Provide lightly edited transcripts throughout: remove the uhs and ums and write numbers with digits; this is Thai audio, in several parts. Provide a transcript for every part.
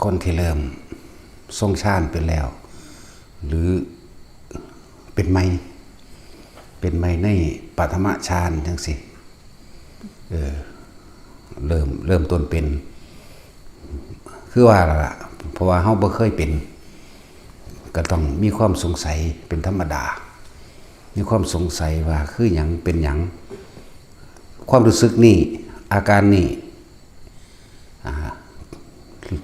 คนที่เริ่มทรงฌานเป็นแล้ว หรือเป็นไม่ในปฐมฌานจังสิเริ่มต้นเป็นคือว่าล่ะเพราะว่าเฮาบ่เคยเป็นก็ต้องมีความสงสัยเป็นธรรมดามีความสงสัยว่าคือหยังเป็นหยังความรู้สึกนี่อาการนี่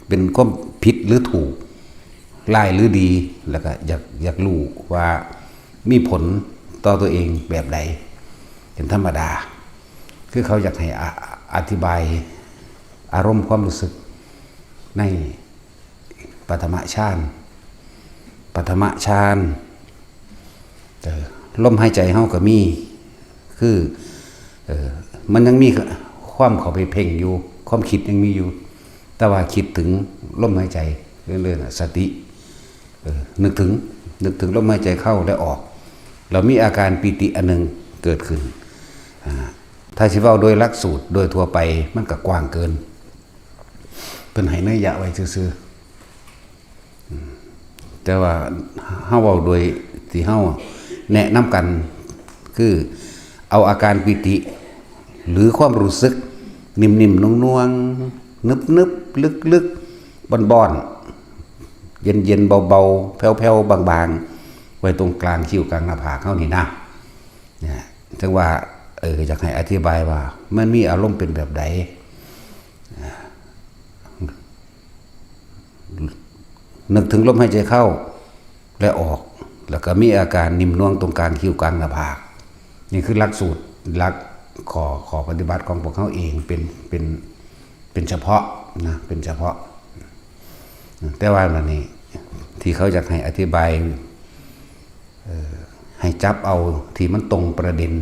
เป็นความผิดหรือถูกร้ายหรือดีแล้วก็อยากรู้ว่ามีผลต่อตัวเองแบบใดเป็นธรรมดาคือเขาอยากให้อธิบายอารมณ์ความรู้สึกในปฐมฌานลมหายใจเฮาก็มีคือมันยังมีความเข้าไปเพ่งอยู่ความคิดยังมีอยู่แต่ว่าคิดถึงลมหายใจเรื่อยๆสตินึกถึงลมหายใจเข้าและออกเรามีอาการปิติอันหนึ่งเกิดขึ้นถ้าสิเว้าโดยหลักสูตรโดยทั่วไปมันก็กว้างเกินเพิ่นให้นัยยะไว้ซื่อๆแต่ว่าเฮาเว้าโดยที่เฮาแนะนำกันคือเอาอาการปิติหรือความรู้สึกนิ่มๆนุ่งๆนึบๆลึกๆบ่อนๆเย็นๆเบาๆแผ่วๆบางๆไว้ตรงกลางคิ้วกลางหน้าผากเฮานี่นะเนี่ยจังว่าอยากให้อธิบายว่ามันมีอารมณ์เป็นแบบใดนึกถึงลมหายใจเข้าและออกแล้วก็มีอาการนิ่มนวลตรงกลางคิ้วกลางหน้าผากนี่คือหลักสูตรหลักขอปฏิบัติของพวกเขาเองเป็นเฉพาะนะเป็นเฉพาะแต่ว่าอันนี้ที่เขาอยากให้อธิบายให้จับเอาที่มันตรงประเด็น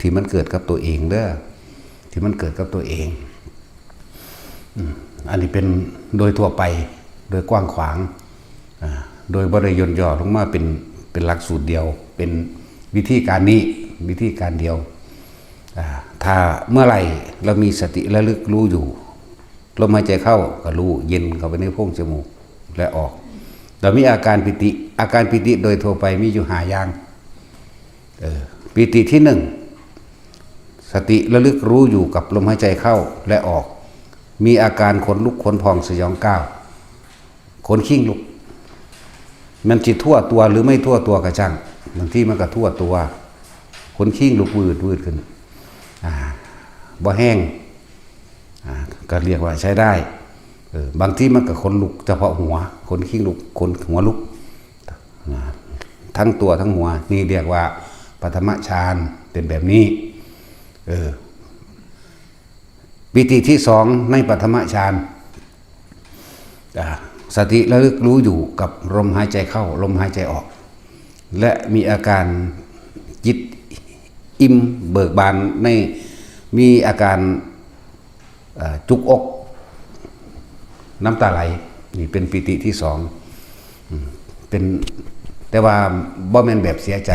ที่มันเกิดกับตัวเองเด้อที่มันเกิดกับตัวเองอันนี้เป็นโดยทั่วไปโดยกว้างขวางโดยบริยนย่อลงมาเป็นหลักสูตรเดียวเป็นวิธีการนี้วิธีการเดียวถ้าเมื่อไหร่เรามีสติระลึกรู้อยู่ลมหายใจเข้าก็รู้เย็นเข้าไปในโพรงจมูกและออกเรามีอาการปิติโดยทั่วไปมีอยู่5อย่างปิติที่1สติระลึกรู้อยู่กับลมหายใจเข้าและออกมีอาการขนลุกขนพองสยองก้าวขนขิ้งลุกมันจิตทั่วตัวหรือไม่ทั่วตัวกระช่างบางที่มันก็ทั่วตัวขนขิ้งลุกวืดขึ้นบ่แห้งก็เรียกว่าใช้ได้บางที่มันก็ขนลุกเฉพาะหัวขนขิ้งลุกขนหัวลุกทั้งตัวทั้งหัวนี่เรียกว่าปฐมฌานเป็นแบบนี้ปิติที่2ในปฐมฌานสติระลึกรู้อยู่กับลมหายใจเข้าลมหายใจออกและมีอาการจิตอิ่มเบิกบานในมีอาการจุกอกน้ำตาไหลนี่เป็นปิติที่2เป็นแต่ว่าบ่แม่นแบบเสียใจ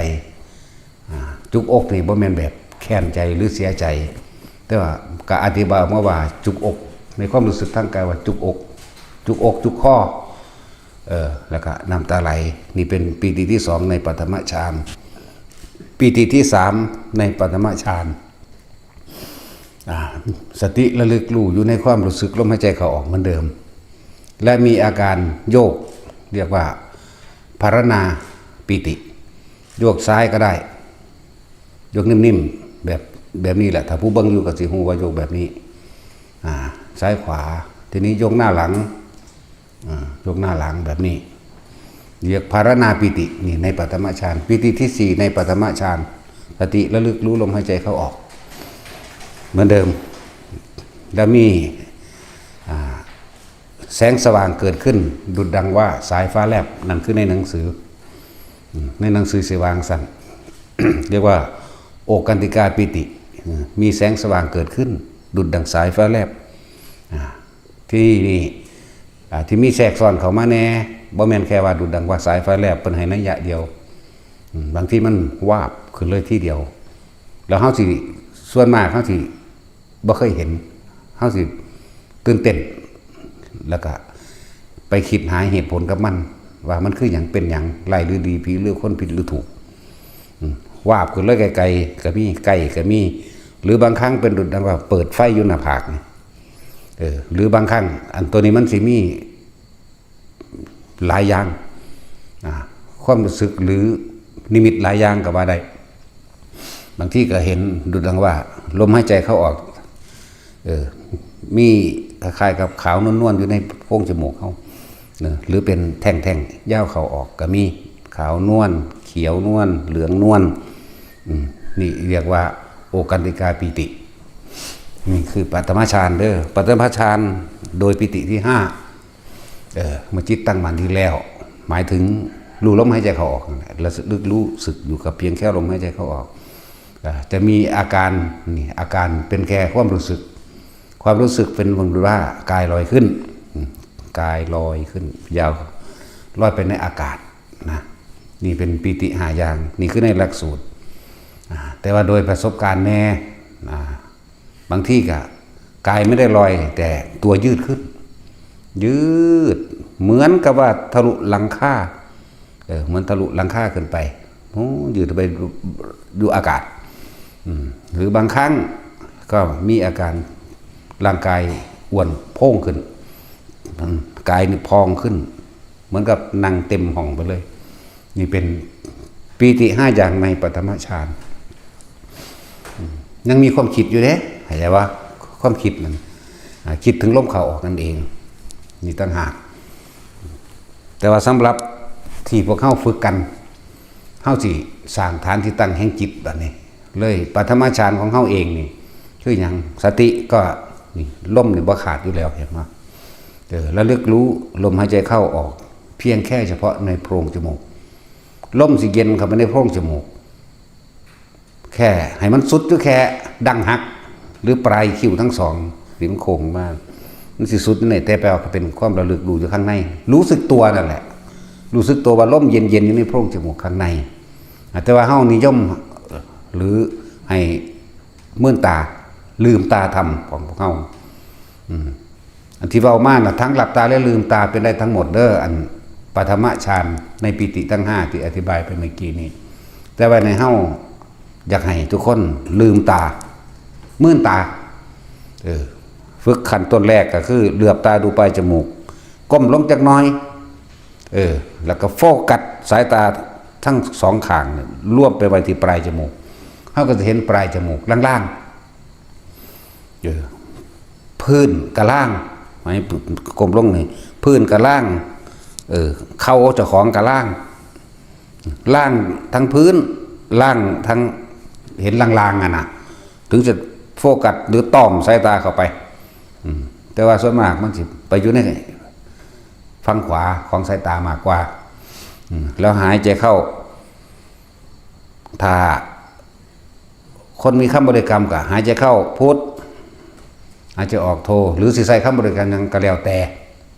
จุกอกนี่บ่แม่นแบบแค้นใจหรือเสียใจแต่ว่าก็อธิบายมาว่าจุกอกในความรู้สึกทางกายว่าจุกอกจุกข้อแล้วก็น้ำตาไหลนี่เป็นปิติที่2ในปฐมฌานปิติที่3ในปฐมฌานสติระลึกรู้อยู่ในความรู้สึกลมหายใจเข้าออกเหมือนเดิมและมีอาการโยกเรียกว่าภารณาปิติโยกซ้ายก็ได้โยกนิ่มๆแบบนี้แหละถ้าผู้เบิ่งอยู่ก็สิฮู้ว่าโยกแบบนี้ซ้ายขวาทีนี้โยกหน้าหลังยกหน้าหลังแบบนี้เรียกภารณาปิตินี่ในปฐมฌานปิติที่4ในปฐมฌานสติระลึกรู้ลมหายใจเข้าออกเหมือนเดิมแล้วมีแสงสว่างเกิดขึ้นดุจดังว่าสายฟ้าแลบนั่นคือในหนังสือสิวางสั่น เรียกว่าโอกันติกาปิติมีแสงสว่างเกิดขึ้นดุจดังสายฟ้าแลบที่นี่ที่มีแทรกซ้อนเข้ามาแน่บ่แม่นแค่ว่าดุจดังว่าสายฟ้าแลบเป็นให้นัยยะเดียวบางที่มันวาบขึ้นเลยที่เดียวแล้วเฮาสิส่วนมากเฮาสิบ่เคยเห็นเฮาสิตื่นเต้นแล้วก็ ไปคิดหาเหตุผลกับมันว่ามันคืออย่างเป็นอย่างไรหรือดีผีหรือคนผิดหรือถูกวาบขึ้นเลยไกลๆก็มีใกล้ก็มีหรือบางครั้งเป็นดุจดังว่าเปิดไฟอยู่หน้าผากหรือบางครั้งอันตัวนี้มันสิมีหลายอย่างความรู้สึกหรือนิมิตหลายอย่างก็ว่าได้บางที่ก็เห็นดุจดังว่าลมหายใจเข้าออกมีคล้ายๆกับขาวนวลๆอยู่ในโพรงจมูกเขาหรือเป็นแท่งๆย่าวเขาออกก็มีขาวนวลเขียวนวลเหลืองนวลนี่เรียกว่าโอกันติกาปิตินี่คือปัตตมฌานเด้อปัตตมฌานโดยปิติที่ห้าเมื่อจิตตั้งมั่นที่แล้วหมายถึงรู้ลมหายใจเข้าออกแล้วลึกรู้สึกอยู่กับเพียงแค่ลมหายใจเข้าออกจะมีอาการนี่อาการเป็นแค่ความรู้สึกเป็นว่ากายลอยขึ้นกายลอยขึ้นยาวลอยไปในอากาศนะนี่เป็นปิติหาอย่างนี่คือในหลักสูตรแต่ว่าโดยประสบการณ์แน่บางที่ก็กายไม่ได้ลอยแต่ตัวยืดขึ้นยืดเหมือนกับว่าทะลุหลังคาเหมือนทะลุหลังคาขึ้นไปยืดไปดูอากาศหรือบางครั้งก็มีอาการร่างกายอ้วนโพ่งขึ้นกายนี่พองขึ้นเหมือนกับนั่งเต็มห้องไปเลยนี่เป็นปีติห้าอย่างในปฐมฌานยังมีความคิดอยู่เด้เห็นไหมว่าความคิดมันคิดถึงลมเข้าออกนั่นเองนี่ต่างหากแต่ว่าสำหรับที่พวกเข้าฝึกกันเข้าสิสร้างฐานที่ตั้งแห่งจิตแบบนี้เลยปฐมฌานของเข้าเองนี่คืออย่างสติก็นี่ลมนี่บ่ขาดอยู่แล้วเห็นไหมแล้วเลือกรู้ลมหายใจเข้าออกเพียงแค่เฉพาะในโพรงจมูกลมสิเย็นเข้าไปในโพรงจมูกแค่ให้มันสุดก็แค่ดังหักหรือปลายคิ้วทั้งสองสิมโค้งมากมันสิสุดนี่แต่แปลว่าเป็นความระลึกรู้อยู่ข้างในรู้สึกตัวนั่นแหละรู้สึกตัวว่าลมเย็นอยู่ในโพรงจมูกข้างในแต่ว่าเฮานิยมหรือให้เมื่อตาลืมตาทำของพวกเฮาอันที่เว้ามาทั้งหลับตาและลืมตาเป็นได้ทั้งหมดเด้ออันปฐมฌานในปิติทั้ง5ที่อธิบายไปเมื่อกี้นี้แต่ว่าในเฮาอยากให้ทุกคนลืมตาเมื่อตาฝึกขั้นต้นแรกก็คือเหลือบตาดูปลายจมูกก้มลงจักหน่อยแล้วก็โฟกัสสายตาทั้งสองข้างรวบไปไว้ที่ปลายจมูกเฮาก็จะเห็นปลายจมูกล่างๆพื้นกับล่างหมายก้มลงนี่พื้นกับล่างเข่าเจ้าของกับล่างทั้งพื้นล่างทั้งเห็นลางๆนะถึงจะโฟกัสหรือต้อมสายตาเข้าไปแต่ว่าส่วนมากมันสิไปอยู่ในฝั่งขวาของสายตามากกว่าแล้วหายใจเข้าถ้าคนมีคำบริกรรมก็หายใจเข้าพุทธหายใจออกโทหรือสิใส่คำบริกรรมยังก็แล้วแต่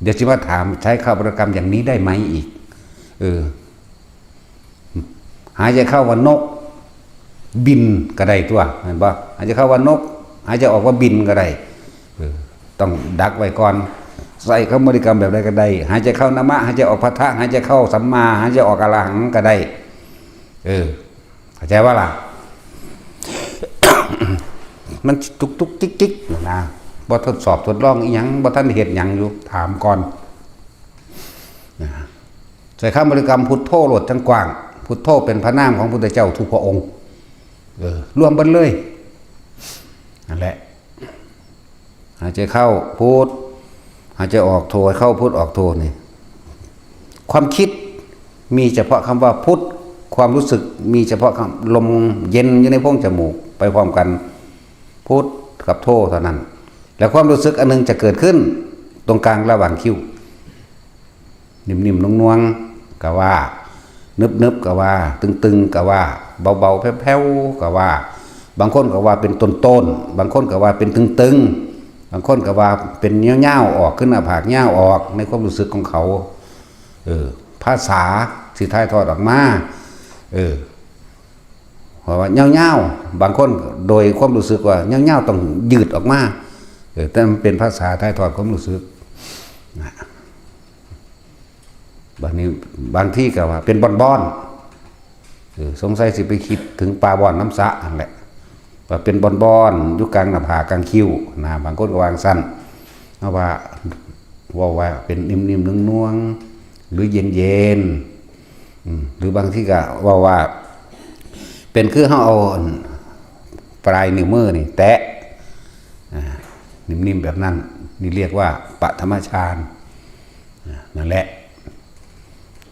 เดี๋ยวสิว่าถามใช้คำบริกรรมอย่างนี้ได้ไหมอีกหายใจเข้าว่านกบินก็ได้ตัวเห็นป่ะหายใจเข้าว่านกหายใจออกว่าบินก็ได้ต้องดักไว้ก่อนใส่คำบริกรรมแบบใดก็ได้หายใจเข้านามะหายใจออกพัทธะหายใจเข้าสัมมาหายใจออกอรหังก็ได้เข้าใจว่าล่ะ มันตุกจิกนะบ่ทดสอบทดลองอีหยังบ่ท่านเฮ็ดหยังอยู่ถามก่อนใส่คำบริกรรมพุทโธโลดจังกว้างพุทโธเป็นพระนามของพุทธเจ้าทุกพระองค์รวมกันเลยนั่นแหละหายใจเข้าพุทหายใจออกโทเข้าพุทออกโทนี่ความคิดมีเฉพาะคำว่าพุทความรู้สึกมีเฉพาะคำลมเย็นอยู่ในโพรงจมูกไปพร้อมกันพุทกับโทเท่านั้นแล้วความรู้สึกอันนึงจะเกิดขึ้นตรงกลางระหว่างคิ้วนิ่มๆนวลๆก็ว่านึบๆก็ว่าตึงๆก็ว่าเบาๆแผ่วๆก็ว่าบางคนก็ว่าเป็นต้นๆบางคนก็ว่าเป็นตึงๆบางคนก็ว่าเป็นเงี้ยวๆออกขึ้นหน้าผากเงี้ยวออกในความรู้สึกของเขาภาษาสิถ่ายทอดออกมาเพราะว่าเงี้ยวๆบางคนโดยความรู้สึกว่าเงี้ยวๆต้องยืดออกมาแต่มันเป็นภาษาถ่ายทอดความรู้สึก บางนี้บางที่ก็ว่าเป็นบอนๆสงสัยสิไปคิดถึงปลาบอนน้ำสะนั่นแหละว่าเป็นบอนๆอยู่กลางหน้าผากกลางคิ้วนะบางคนก็วางสั้นเพราะว่าเป็นนิ่มๆนุ่งๆหรือเย็นๆหรือบางที่ก็ว่าเป็นคือเขาเอาปลายนิ้วมือนี่แตะนิ่มๆแบบนั้นนี่เรียกว่าปฐมฌานนั่นแหละ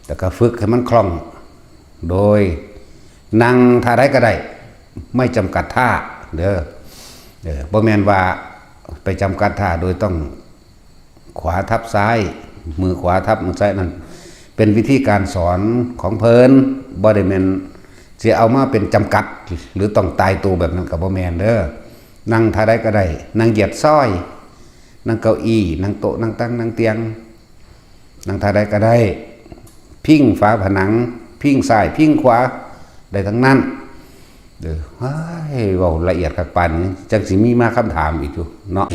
แต่ก็ฝึกให้มันคล่องโดยนั่งท่าใดก็ได้ไม่จำกัดท่าเด้อบ่แม่นว่าไปจำกัดท่าโดยต้องขวาทับซ้ายมือขวาทับมือซ้ายนั่นเป็นวิธีการสอนของเพิ่นบ่ได้แม่นสิเอามาเป็นจำกัดหรือต้องตายตัวแบบนั้นก็บ่แม่นเด้อนั่งท่าใดก็ได้นั่งเหยียดซ้อยนั่งเก้าอี้นั่งโต๊ะนั่งตั้งนั่งเตียงนั่งท่าใดก็ได้พิงฝาผนังพิงซ้ายพิงขวาได้ทั้งนั้นเว้าละเอียดคักปานนี้จังสิมีมาคำถามอีกอยู่เนาะ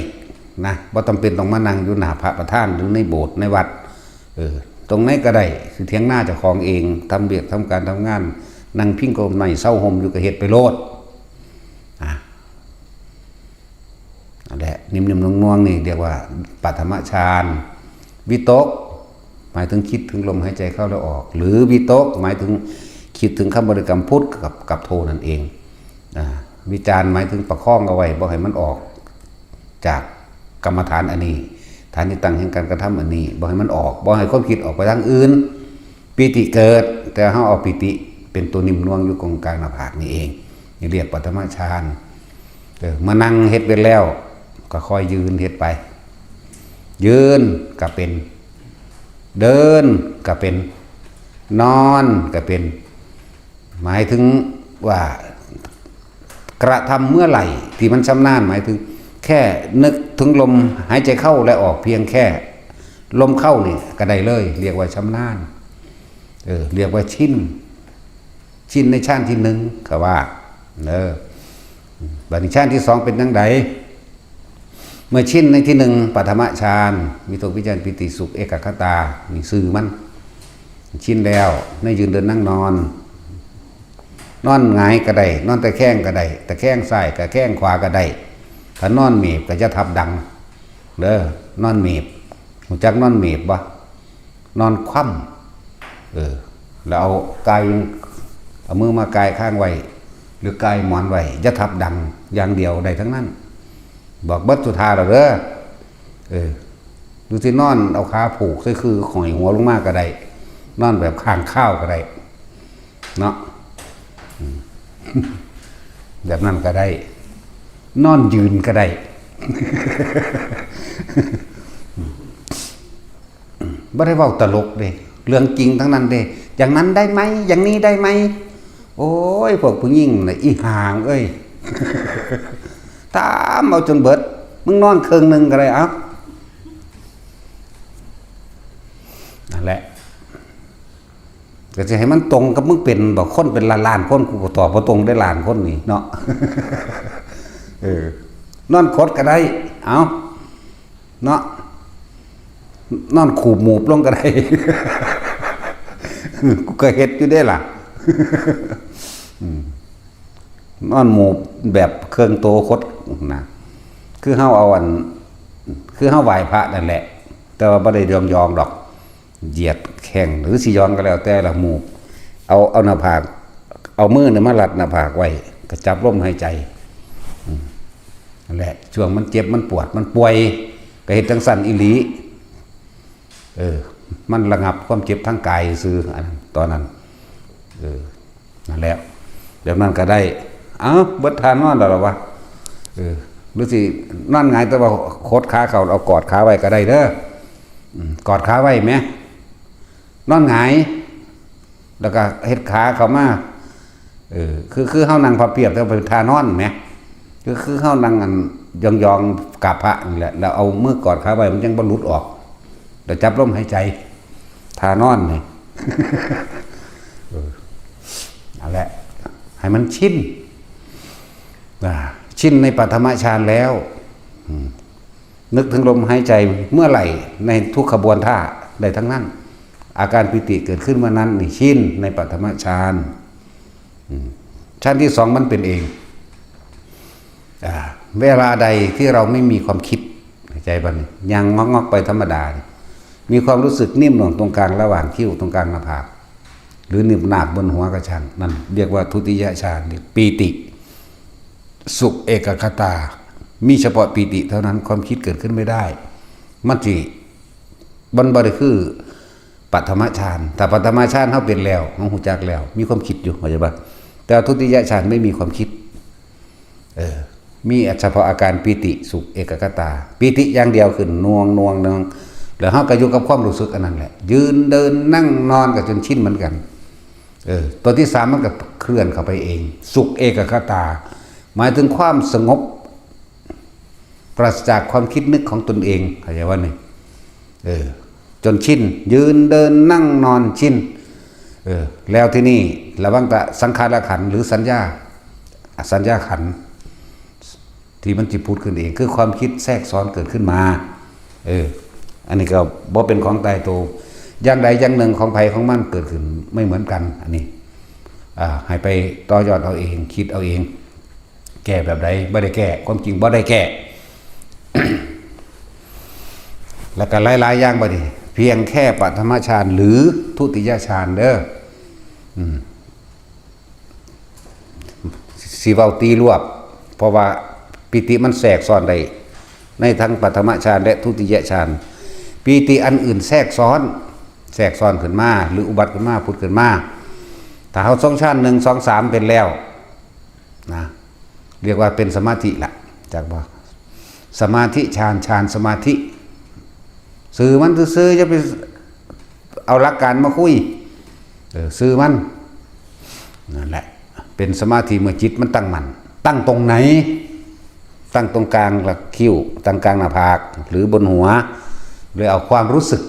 นะบ่จำเป็นต้องมานั่งอยู่หน้าพระประธานหรือในโบสถ์ในวัดตรงไหนก็ได้คือเถียงหน้าเจ้าของเองทำเบียดทำการทำงานนั่งพิงโกมในเศร้าห่มอยู่กับเฮ็ดไปโลดนั่นแหละนิ่มๆนุ่งๆนี่เรียกว่าปฐมฌานวิตกหมายถึงคิดถึงลมหายใจเข้าและออกหรือวิตกหมายถึงคิดถึงคำบริกรรมพุทธกับโทนั่นเองวิจารหมายถึงประคองเอาไว้บ่ให้มันออกจากกรรมฐานอันนี้ฐานที่ตั้งแห่งการกระทำอันนี้บ่ให้มันออกบ่ให้ความคิดออกไปทางอื่นปิติเกิดแต่เฮาเอาปิติเป็นตัวนิ่มนวลอยู่ตรงกลางหน้าผากนี่เองนี่เรียกปฐมฌานมานั่งเฮ็ดไปแล้วก็ค่อยยืนเฮ็ดไปยืนก็เป็นเดินก็เป็นนอนก็เป็นหมายถึงว่ากระทำเมื่อไหร่ที่มันชำนาญหมายถึงแค่นึกถึงลมหายใจเข้าและออกเพียงแค่ลมเข้านี่ก็ได้เลยเรียกว่าชำนาญเรียกว่าชินในชั้นที่หนึ่งก็ว่าบัดนี้ชั้นที่สองเป็นจังไดเมื่อชินในที่หนึ่งปฐมฌานวิตกวิจารปิติสุขเอกคตานี่ซื่อมันชินแล้วในยืนเดินนั่งนอนหงายก็ได้นอนตะแคงก็ได้ตะแคงซ้ายก็แคงขวาก็ได้ถ้านอนเมีบก็จะทับดังนอนเมีบรู้จักนอนเมีบบ่นอนคว่ำแล้วเอามือมากายข้างไว้หรือกายหมอนไว้จะทับดังอย่างเดียวได้ทั้งนั้นบอกบัดสุธาแล้วดูสินอนเอาขาผูกใส่คือหอยหัวลงมากก็ได้นอนแบบข้างข้าวก็ได้เนาะแบบนั้นก็ได้นอนยืนก็ได้ไม่ได้เว้าตลกเด้เรื่องจริงทั้งนั้นเด้อย่างนั้นได้ไหมอย่างนี้ได้ไหมโอ้ยพวกผู้หญิงน่ะอีห่างเอ้ยถามเอาจนเบิดมึงนอนครึ่งนึงก็ได้เอ้านั่นแหละก็จะให้มันตรงกับมึงเป็นบอกคนเป็นล้านๆคนกูก็ตอบบ่ตรงได้ล้านคนนี่เนาะนอนคดก็ได้เอาเนาะนอนขูบหมูบลงก็ได้กูก็เฮ็ดอยู่ได้ล่ะนอนหมูแบบเครื่องโตคดนะคือเฮาเอาคือเฮาไหว้พระนั่นแหละแต่ว่าบ่ได้ยองดอกเหยียดแข้งหรือสิยองก็แล้วแต่ละหมูเอาหน้าผากเอามือเนี่ยมาลัดหน้าผากไว้ก็จับลมหายใจนั่นแหละช่วงมันเจ็บมันปวดมันป่วยก็เฮ็ดจังสั่นอีหลีมันระงับความเจ็บทางกายซื่อตอนนั้นนั่นแหละเดี๋ยวนั้นก็ได้เบิดทานนอนแล้ววะหรือสินอนหงายแต่ว่าโคตรขาเขาเอากอดขาไว้ก็ได้เด้อกอดขาไว้ไหมนอนหงายแล้วก็เฮ็ดขาเขามาคือเฮานั่งพับเพียบแต่เป็นท่านอนไหมคือเฮานั่งยองๆกับพระนี่แหละแล้วเอามือกอดขาไว้มันยังบ่หลุดออกเดี๋ยวจับลมหายใจท่านอนนี่นั่นแหละให้มันชินในปฐมฌานแล้วนึกถึงลมหายใจเมื่อไหร่ในทุกขบวนท่าได้ทั้งนั้น อาการปิติเกิดขึ้นเมื่อนั้นนี่ชินในปฐมฌานชั้นที่สองมันเป็นเองเวลาใดที่เราไม่มีความคิดใจบันยังงอกไปธรรมดามีความรู้สึกนิ่มหน่วงตรงกลางระหว่างคิ้วตรงกลางหน้าผากหรือหนึบหนาบบนหัวกระชังนั่นเรียกว่าทุติยฌานปีติสุขเอกคตามีเฉพาะปีติเท่านั้นความคิดเกิดขึ้นไม่ได้มันจิบันบริคือปัฐมฌานแต่ปัฐมฌานเขาเป็นแล้วเขาหูจักแล้วมีความคิดอยู่เข้าใจป่ะแต่ทุติยฌานไม่มีความคิดมีเฉพาะอาการปีติสุขเอกคตาปีติอย่างเดียวขึ้นนวงแล้วเขาก็อยู่กับความรู้สึกอันนั้นแหละยืนเดินนั่งนอนกับจนชินเหมือนกันตัวที่สามมันก็เคลื่อนเข้าไปเองสุขเอกคตาหมายถึงความสงบปราศจากความคิดนึกของตนเองเข้าใจว่านี่จนชินยืนเดินนั่งนอนชินแล้วที่นี่ระวังแต่สังขารขันธ์หรือสัญญาขันธ์ที่มันจิพูดขึ้นเองคือความคิดแทรกซ้อนเกิดขึ้นมาอันนี้ก็บ่เป็นของตายตัวอย่างใดอย่างหนึ่งของภัยของมันเกิดขึ้นไม่เหมือนกันอันนี้ให้ไปต่อยอดเอาเองคิดเอาเองแก้แบบใดไม่ได้แก้ความจริงบ่ได้แก้ แล้วก็หลายๆอย่างบ่ดิเพียงแค่ปฐมฌานหรือทุติยฌานเด้อสีเว้าตีรวบเพราะว่าปิติมันแทรกซ้อนได้ในทั้งปฐมฌานและทุติยฌานปิติอันอื่นแทรกซ้อนขึ้นมาหรืออุบัติขึ้นมาพุทธขึ้นมาถ้าเขา2ฌาน1 2 3เป็นแล้วนะเรียกว่าเป็นสมาธิละจากบ่สมาธิฌานสมาธิสื่อมันซื้อจะไปเอาหลักการมาคุยสื่อมันนั่นแหละเป็นสมาธิเมื่อจิตมันตั้งมั่นตั้งตรงไหนตั้งตรงกลางหลักคิ้วตั้งกลางหน้าผากหรือบนหัวหรือเอาความรู้สึก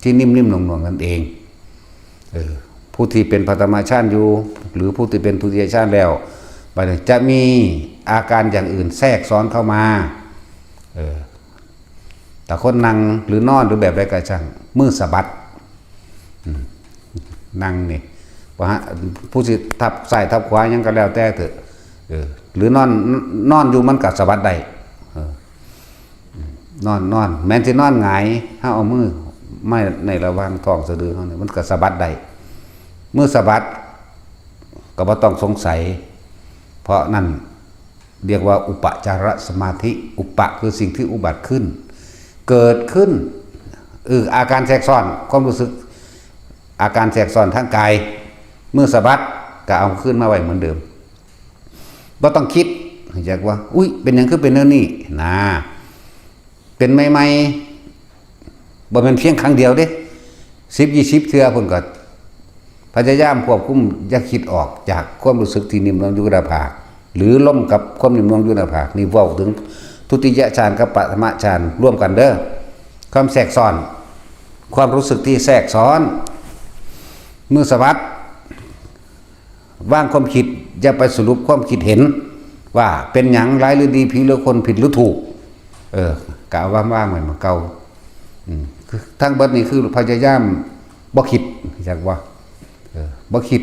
ที่นิ่มๆหน่วงๆนั่นเองผู้ที่เป็นปฐมฌานอยู่หรือผู้ที่เป็นทุติยฌานแล้วจะมีอาการอย่างอื่นแทรกซ้อนเข้ามาแต่คนนั่งหรือนอนหรือแบบใดก็ช่างมือสะบัดนั่งนี่ผู้สิทับใส่ทับขวายังก็แล้วแต่เถอะหรือนอนอยู่มันก็สะบัดได้นอนแม้จะนอนหงายถ้าเอามือไม่ในระหว่างท้องสะดือเขาเนี่ยมันก็สะบัดได้มือสะบัดก็บ่ต้องสงสัยเพราะนั่นเรียกว่าอุปจารสมาธิอุปะคือสิ่งที่อุบัติขึ้นเกิดขึ้นอาการแทรกซ้อนความรู้สึกอาการแทรกซ้อนทางกายมือสะบัดก็เอาขึ้นมาไว้เหมือนเดิมบ่ต้องคิดอยากว่าอุ้ยเป็นอย่างคือเป็นเรื่องนี้นะเป็นใหม่ๆบ่เป็นเพียงครั้งเดียวเด้10-20เทื่อเพิ่นก็พยายามควบคุมอย่าคิดออกจากความรู้สึกที่นิ่มนวลอยู่หน้าผากหรือล้มกับความนิ่มนวลอยู่หน้าผากนี่เว้าถึงทุติยฌานกับปฐมฌานร่วมกันเด้อความแทรกซ้อนความรู้สึกที่แทรกซ้อนมือสะบัดว่างความคิดอย่าไปสรุปความคิดเห็นว่าเป็นหยังร้ายหรือดีผีหรือคนผิดหรือถูกกะว่างๆเหมือนเก่าทั้งเบิดนี่คือพยายามบ่คิดจากว่าบ่คิด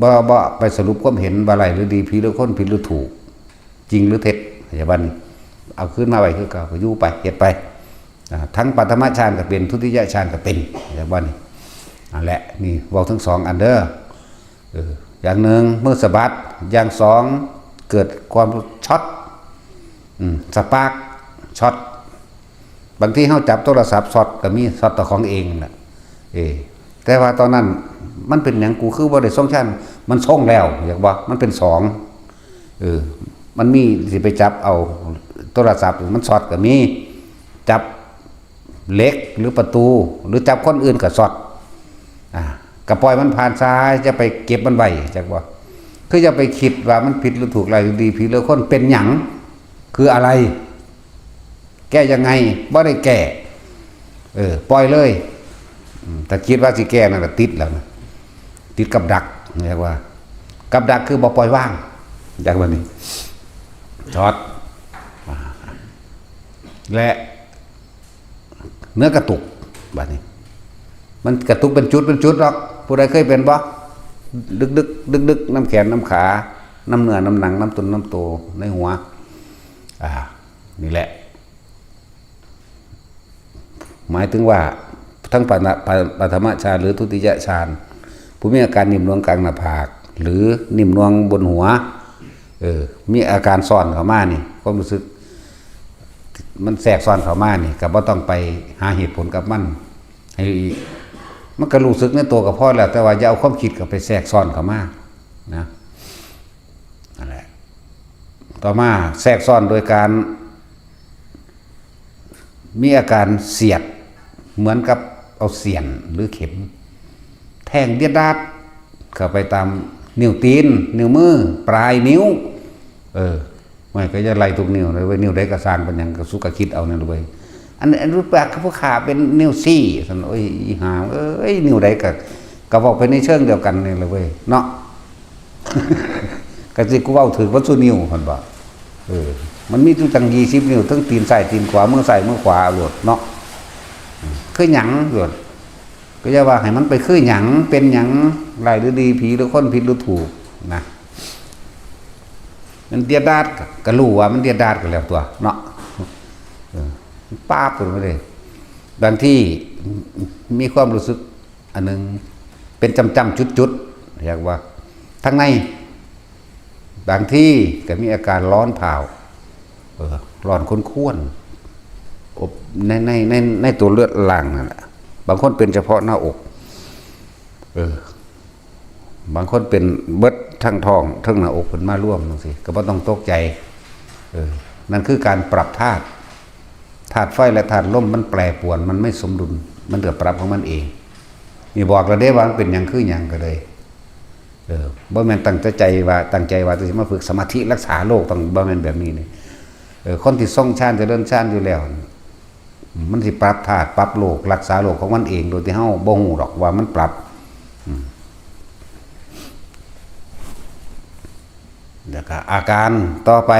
บ่ไปสรุปความเห็นว่าอะไรหรือดีผีหรือคนผิดหรือถูกจริงหรือเท็จอย่างนั้นเอาขึ้นมาไว้คือเก่าก็อยู่ไปเฮ็ดไปทั้งปฐมฌานก็เป็นทุติยฌานก็เป็นอย่างนั้นนั่นแหละนี่เว้าทั้ง2อันเด้ออย่างหนึ่งมือสะบัดอย่างสองเกิดความช็อตสปาร์กช็อตบางทีเขาจับโทรศัพท์ช็อตก็มีช็อตต่อของเองแหละแต่ว่าตอนนั้นมันเป็นอย่างกูคือว่าได้2ชั้นมันส่งแล้วอยากว่ามันเป็น2มันมีสิไปจับเอาโทรศัพท์มันช็อตก็มีจับเหล็กหรือประตูหรือจับคนอื่นก็ช็อตก็ปล่อยมันผ่านซ้ายจะไปเก็บมันไว้จากว่าคือจะไปคิดว่ามันผิดหรือถูกอะไรหรือดีผิดหรือคนเป็นหยังคืออะไรแก้ยังไงบ่ได้แก้ปล่อยเลยแต่คิดว่าสิแก้นั่นก็ติดแล้วนะติดกับดักเรียกว่ากับดักคือบ่ปล่อยว่างจากวันนี้ช็อตและเนื้อกระตุกแบบนี้ มันกระตุกเป็นจุดหรอกผู้ใดเคยเป็นบ่ดึกน้ำแขนน้ำขาน้ำเนื้อน้ำหนังน้ำตุนน้ำโตในหัวนี่แหละหมายถึงว่าทั้งปฐมฌานหรือทุติยฌานผู้มีอาการนิ่มนวลกลางหน้าผากหรือนิ่มนวลบนหัวมีอาการซ้อนเข้ามานี่ความรู้สึกมันแทรกซ้อนเข้ามานี่ก็บ่ต้องไปหาเหตุผลกับมันให้มันก็รู้สึกในตัวกับพ่อแล้วแต่ว่าอย่าเอาความคิดกับไปแทรกซ้อนเข้ามานะนั่นแหละต่อมาแทรกซ้อนโดยการมีอาการเสียดเหมือนกับเอาเสียนหรือเข็มแทงเดียดดาดเข้าไปตามนิ้วตีนนิ้วมือปลายนิ้วไม่ก็จะไล่ทุกนิ้วเลยว่านิ้วใดก็สร้างเป็นอย่างก็สุกคิดเอาเนี่ยเลยอันรูปแบบผู้ขาเป็นนิ้วซี่สันโอ้ยหานิ้วใดก็บอกไปในเชิงเดียวกันเนี่ยเลยเว้ยเนาะก็สิกูว่าถือวัตถุนิ้วคนบอกมันมีทุกจัง20 นิ้วทั้งตีนซ้ายตีนขวามือซ้ายมือขวาหลดเนาะคือหยังหลดก็จะว่าให้มันไปคือหยังเป็นหยังไรหรือดีผีหรือคนผิดหรือถูกนะมันเดียดดาดก็รู้ว่ามันเดียดดาดกันแล้วตัวเนาะป้าบกันไปเลยบางที่มีความรู้สึกอันนึงเป็นจำจุดเรียกว่าทั้งในบางที่ก็มีอาการร้อนเผาร้อนข้นอบในตัวเลือดหลั่งนั่นแหละบางคนเป็นเฉพาะหน้าอกบางคนเป็นเบิดทั้งท้องทั้งหน้าอกเป็นมาร่วมนั่นสิก็บ่ต้องตกใจนั่นคือการปรับธาตุไฟและธาตุลมมันแปรปรวนมันไม่สมดุลมันเดือดปรับของมันเองนี่บอกเราได้ว่ามันเป็นอย่างคืออย่างก็เลยบ่แม่นตั้งใจว่าจะมาฝึกสมาธิรักษาโรคต้องบ่แม่นแบบนี้นี่คนที่ทรงฌานจะเดินฌานอยู่แล้วมันสิปรับธาตุปรับโรครักษาโรคของมันเองโดยที่เฮาบ่ฮู้หรอกว่ามันปรับแล้วก็อาการต่อไป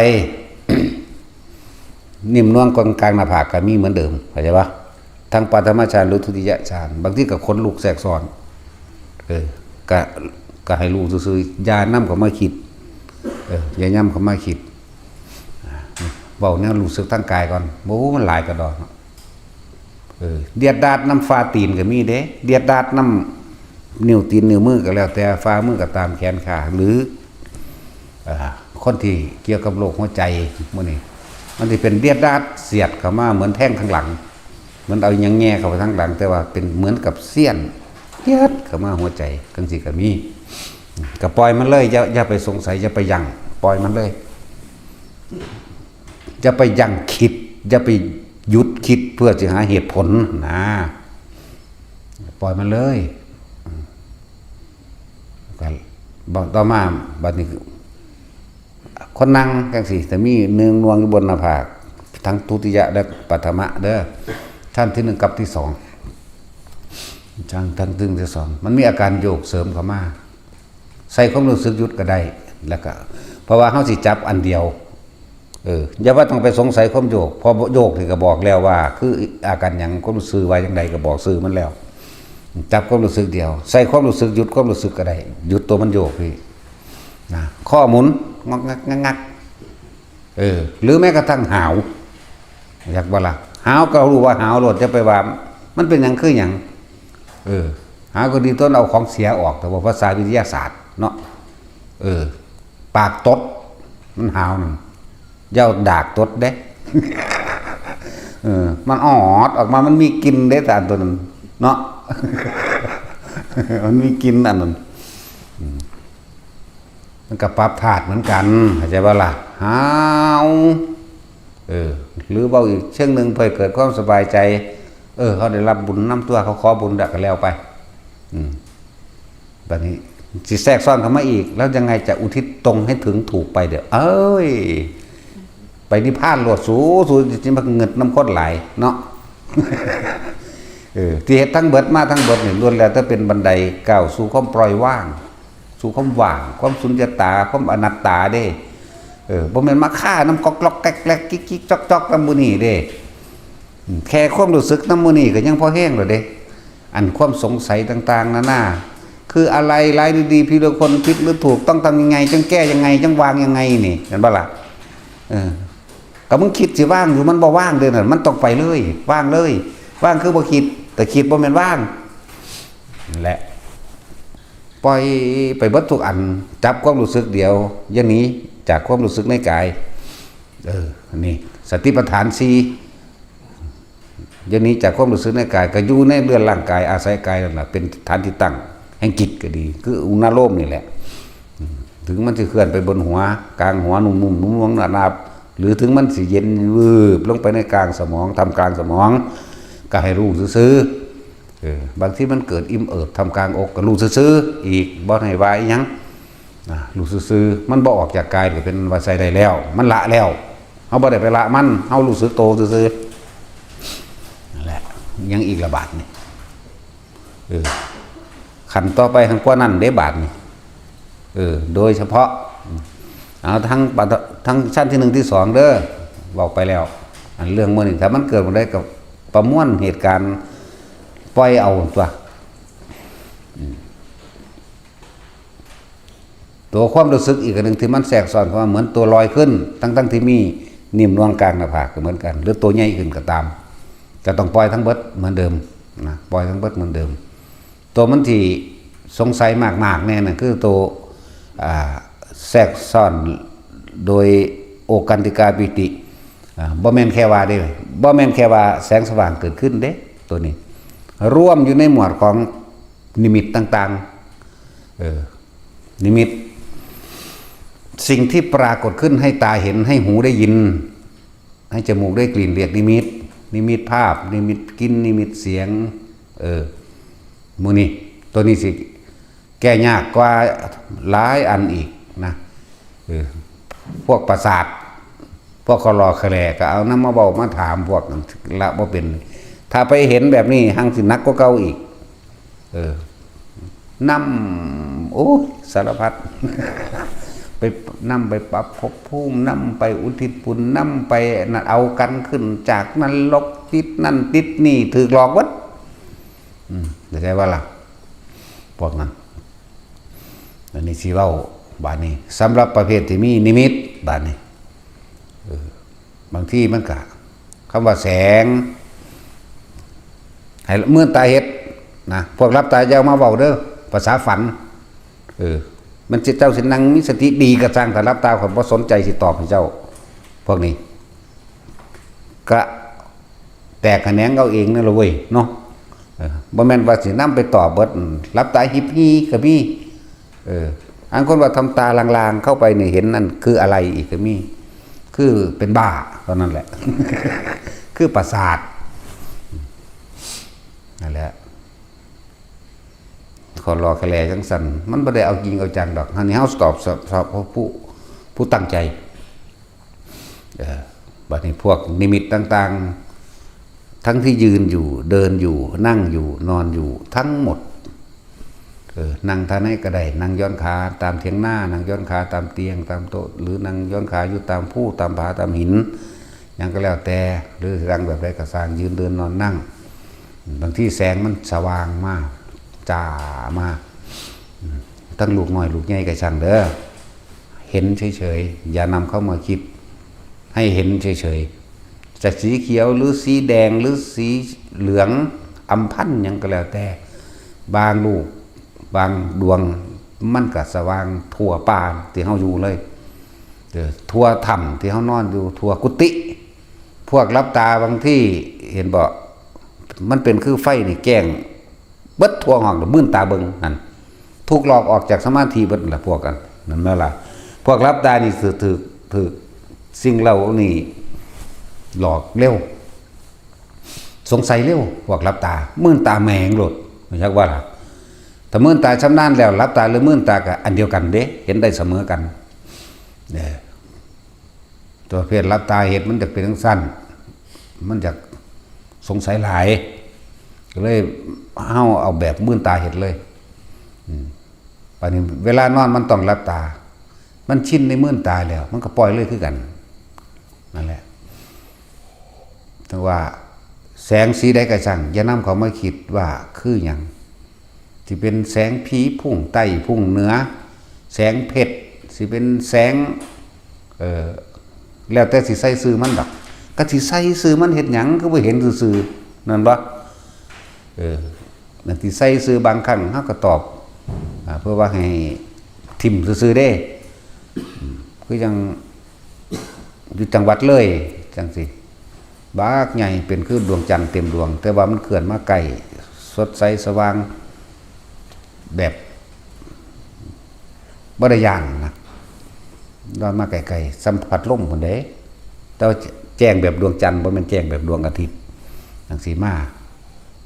นิ่มนวลกลางหน้าผากก็มีเหมือนเดิมเข้าใจปะทั้งปฐมฌานหรือทุติยฌานบางทีก็ขนลุกแทรกซ้อนก็ให้รู้ซื่อๆอย่านำเข้ามาคิดอย่าย่ำเข้ามาคิดเว้าเนี่ยรู้สึกทั้งกายก่อนโอ้มันหลายกระดอกเดียดดาดน้ำฟ้าตีนก็มีเด้เดียดดาดน้ำนิ้วตีนนิ้วมือก็แล้วแต่ฟ้ามือก็ตามแขนขาหรือคนที่เกี่ยวกับโรคหัวใจมื้อนี้มันสิเป็นเดียดดาดเสียดเข้ามาเหมือนแท่งข้างหลังเหมือนเอาหยังแง่เข้าไปข้างหลังแต่ว่าเป็นเหมือนกับเสี้ยนเย็ดเข้ามาหัวใจจังซี่ก็มีก็ปล่อยมันเลยอย่าไปสงสัยอย่าไปยั่งปล่อยมันเลยอย่าไปยั่งคิดอย่าไปหยุดคิดเพื่อจะหาเหตุผลนะปล่อยมันเลยบอกต่อมาบัดนี้คนนั่งจังซี่แต่มีเนืองนวงอยู่บนหน้าผากทั้งทุติยะและปฐมะเด้อท่านที่1กับที่2จังทั้งตึงที่2มันมีอาการโยกเสริมเข้ามาใส่ความรู้สึกหยุดก็ได้แล้วก็เพราะว่าเฮาสิจับอันเดียวอย่าว่าต้องไปสงสัยความโยกพอโยกนี่ก็บอกแล้วว่าคืออาการหยังความรู้สึกว่าจังไดก็บอกซื่อมันแล้วจับความรู้สึกเดียวใส่ความรู้สึกหยุดความรู้สึกก็ได้หยุดตัวมันโยกพี่นะข้อหมุนงอกงักหรือแม้กระทั่งหาวอยากบ่ล่ะหาวก็รู้ว่าหาวโลดจะไปว่ามันเป็นหยังคือหยังหาวก็ดีต้นเอาของเสียออกแต่ว่าภาษาวิทยาศาสตร์เนาะปากตดมันหาวนั่นเย้าดากตดเด้ มันออกมามันมีกลิ่นเด้แต่อันตัวนั้นเนาะ มันมีกลิ่นอันนั้นมันก็ปรับธาตุเหมือนกันเข้าใจบ่ล่ะหาวหรือเบาอีกเชิงหนึ่งเพื่อเกิดความสบายใจเขาได้รับบุญน้ำตัวเขาขอบุญดักกันแล้วไปแบบนี้สิแทรกซ้อนเข้ามาอีกแล้วยังไงจะอุทิศตรงให้ถึงถูกไปเดี๋ยวไปนิพพานโลดสูจิมันเงินน้ำข้นไหลเนาะ ที่เหตุทั้งเบิดมาทั้งเบิดเนี่ยล้วนแล้วถ้าเป็นบันไดก้าวสู่ความปล่อยว่างสู่ความว่างความสุญญตาความอนัตตาเด้บ่แม่นมาฆ่าน้ำก๊อกล็อกแก๊กแก๊กกิ๊กกิ๊กจ๊อกจ๊อกน้ำมูนี่เด้แค่ความรู้สึกน้ำมูนี่ก็ยังพอแห้งแล้วเด้ อันความสงสัยต่างๆนาคืออะไรร้ายดีๆพี่ละคนผิดหรือถูกต้องทำยังไงจังแก้ยังไงจังวางยังไงนี่เห็นบ่ล่ะก็มึงคิดสิว่างอยู่มันบ่ว่างเด้อน่ะมันต้องไปเลยว่างเลยว่างคือบ่คิดแต่คิดบ่แม่นว่างนั่นแหละปล่อยไปเบิดทุกอันจับความรู้สึกเดียวอย่างนี้จากความรู้สึกในกายนี่สติปัฏฐาน4อย่างนี้จากความรู้สึกในกายก็อยู่ในเรือนร่างกายอาศัยกายนั่นแหละเป็นฐานที่ตั้งแห่งจิตก็ดีคืออุณโลมนี่แหละถึงมันจะเคลื่อนไปบนหัวกลางหัวนุ่มๆนุ่มๆนาบหรือถึงมันสิเย็นวืบลงไปในกลางสมองทำกลางสมองก็ให้รู้ซื่อบางที่มันเกิดอิ่มเอิบทำกลางอกก็รู้ซื่ออีกบ่ให้ว่าอีหยังรู้ซื่อมันบ่ออกจากกายหรือเป็นว่าใส่ได้แล้วมันละแล้วเฮาบ่ได้ไปละมันเฮารู้สึกโตซื่อนั่นแหละยังอีกระบาดนี่ขั้นต่อไปทางกว่านั้นได้บาดนี่โดยเฉพาะเอาทั้งชั้นที่1ที่2เด้อบอกไปแล้วอันเรื่องมื้อนี้ถ้ามันเกิดบ่ได้กับประมวลเหตุการณ์ปล่อยเอาตัวความรู้สึกอีกอันหนึ่งที่มันแทรกซ้อนเข้ามาเหมือนตัวลอยขึ้นทั้งที่มีนิ่มนวลกลางหน้าผากก็เหมือนกันหรือตัวใหญ่ขึ้นก็ตามจะต้องปล่อยทั้งเบิดเหมือนเดิมนะปล่อยทั้งเบิดเหมือนเดิมตัวมันที่สงสัยมากๆแน่น่ะคือตัวแทรกซ้อนโดยโอกันติกาปิติบ่แม่นแค่ว่าได้บ่แม่นแค่ว่าแสงสว่างเกิดขึ้นเด้ตัวนี้ร่วมอยู่ในหมวดของนิมิตต่างๆนิมิตสิ่งที่ปรากฏขึ้นให้ตาเห็นให้หูได้ยินให้จมูกได้กลิ่นเรียกนิมิตนิมิตภาพนิมิตกินนิมิตเสียงมื้อนี้ตัวนี้สิแก้ยากกว่าหลายอันอีกนะพวกประสาทพวกคลอแคลก็เอานำมาเว้ามาถามพวกละบ่เป็นถ้าไปเห็นแบบนี้หังสินักกว่าเก่าอีกนำโอ้สารพัด ไปนำไปปรับภพภูมินำไปอุทิศบุญนำไปนั่นเอากันขึ้นจากนั้นลกติดนั่นติดนี่ถูกหลอกวัดเข้าใจว่าล่ะพวกนั้นอันนี้สิเว้าบาดนี้สำหรับประเภทที่มีนิมิตบาดนี้บางที่มันก็คำว่าแสงให้เมื่อตาเฮ็ดนะพวกรับตาเจ้ามาเว้าเด้อภาษาฝันมันเจ้าสินั่งมีสติดีกระจังแต่รับตาคนบ่สนใจสิตอบให้เจ้าพวกนี้ก็แตกแขนงเอาเองนั่นล่ะเว้ยเนาะบ่แม่นว่าสินำไปตอบเบิดรับตาฮิปฮีก็มีอันคนว่าทำตาลางๆเข้าไปนี่เห็นนั่นคืออะไรอีกก็มีคือเป็นบ้าเท่านั้นแหละ คือประสาทนั่นแหละขอรอแคลจังสันมันบ่ได้เอาจริงเอาจังดอกอันนี้เฮาตอบสอบผู้ตั้งใจบัดนี้พวกนิมิตต่างๆทั้งที่ยืนอยู่เดินอยู่นั่งอยู่นอนอยู่ทั้งหมดนั่งท่าไหนก็ได้นั่งย้อนขาตามเถียงหน้านั่งย้อนขาตามเตียงตามโต๊ะหรือนั่งย้อนขาอยู่ตามผู้ตามผาตามหินยังก็แล้วแต่หรือนั่งแบบใดก็สร้างยืนเดินนอนนั่งบางที่แสงมันสว่างมากจ้ามาตั้งลูกน้อยลูกใหญ่ก็ช่างเด้อเห็นเฉยๆอย่านำเข้ามาคิดให้เห็นเฉยๆจากสีเขียวหรือสีแดงหรือสีเหลืองอำพันธ์ยังก็แล้วแต่บางลูกบางดวงมันก็สว่างทั่วป่าที่เฮาอยู่เลยทั่วถ้ำที่เฮานอนอยู่ทั่วกุฏิพวกรับตาบางที่เห็นบ่มันเป็นคือไฟนี่แจ้งเบิดทั่วห้องมื่นตาเบิ่งนั่นถูกหลอกออกจากสมาธิเบิดล่ะพวกกันนั่นแม่ล่ะพวกรับตานี่ถือสิ่งเหล่านี้หลอกเร็วสงสัยเร็วพวกรับตามื่นตาแมงโลดไม่ใช่ว่าล่ะถ้ามื่นตาชำนาญแล้วรับตาหรือมื่นตาก็อันเดียวกันเด้เห็นได้เสมอกันตัวเพศรับตาเห็นมันจะเป็นทั้งสั้นมันจะสงสัยหลายก็เลยเอาแบบมื่นตาเห็นเลยป่านนี้เวลานอนมันต้องรับตามันชินในมื่นตาแล้วมันก็ปล่อยเลยคือกันนั่นแหละแต่ว่า แสงสีใดก็ช่างอย่านำเขามาคิดว่าคือหยังสิเป็นแสงผีพุ่งใต้พุ่งเหนือแสงเพชรสิเป็นแสงแล้วแต่สิใส่ซื้อมันดอกก็สิใส่ซื้อมันเฮ็ดหยังก็บ่เห็นซื่อๆนั่นบ่นั่นสิใส่ซื้อบางครั้งเฮาก็ตอบเพื่อว่าให้ทิ่มซื่อๆเด้คือจังอยู่จังหวัดเลยจังซี่บากใหญ่เป็นคือดวงจันทร์เต็มดวงแต่ว่ามันเคลื่อนมาไกลสดใสสว่างแบบบ่ได้ย่านนะนอนมาไกลๆสัมผัสลมพุ่นเด้แต่ว่าแจ้งแบบดวงจันทร์บ่แม่นแจ้งแบบดวงอาทิตย์จังซี่มา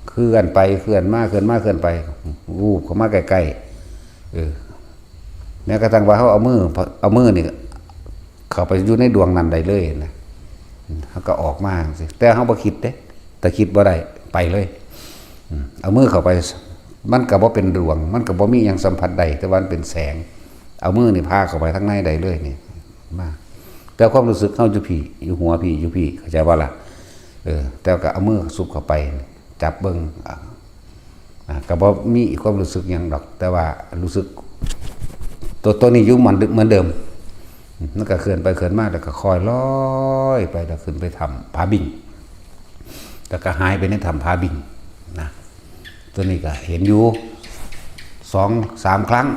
เคลื่อนไปเคลื่อนมาเคลื่อนมาเคลื่อนไปวูบเข้ามาใกล้ๆแม้กระทั่งว่าเฮาเอามือนี่เข้าไปอยู่ในดวงนั้นได้เลยนะเขาก็ออกมาสิแต่เขาบ่คิดเด้แต่คิดบ่ได้ไปเลยเอามือเข้าไปมันก็บ่เป็นดวงมันก็บ่มีหยังสัมผัสใดแต่ว่ามันเป็นแสงเอามือนี่พาเข้าไปข้างในได้เลยนี่มาแต่ความรู้สึกเฮาอยู่พี่อยู่หัวพี่อยู่พี่เข้าใจบ่ล่ะแต่ก็เอามือซุบเข้าไปจับเบิ่งก็บ่มีความรู้สึกหยังดอกแต่ว่ารู้สึกตัวนี้อยู่เหมือนเดิมมันก็เคลื่อนไปเคลื่อนมาแล้วก็คอยลอยไปแล้วขึ้นไปทำผาบิ่งแล้วก็หายไปในถ้ำผาบิ่งนะตัวนี้ก็เห็นอยู่2-3 ครั้ง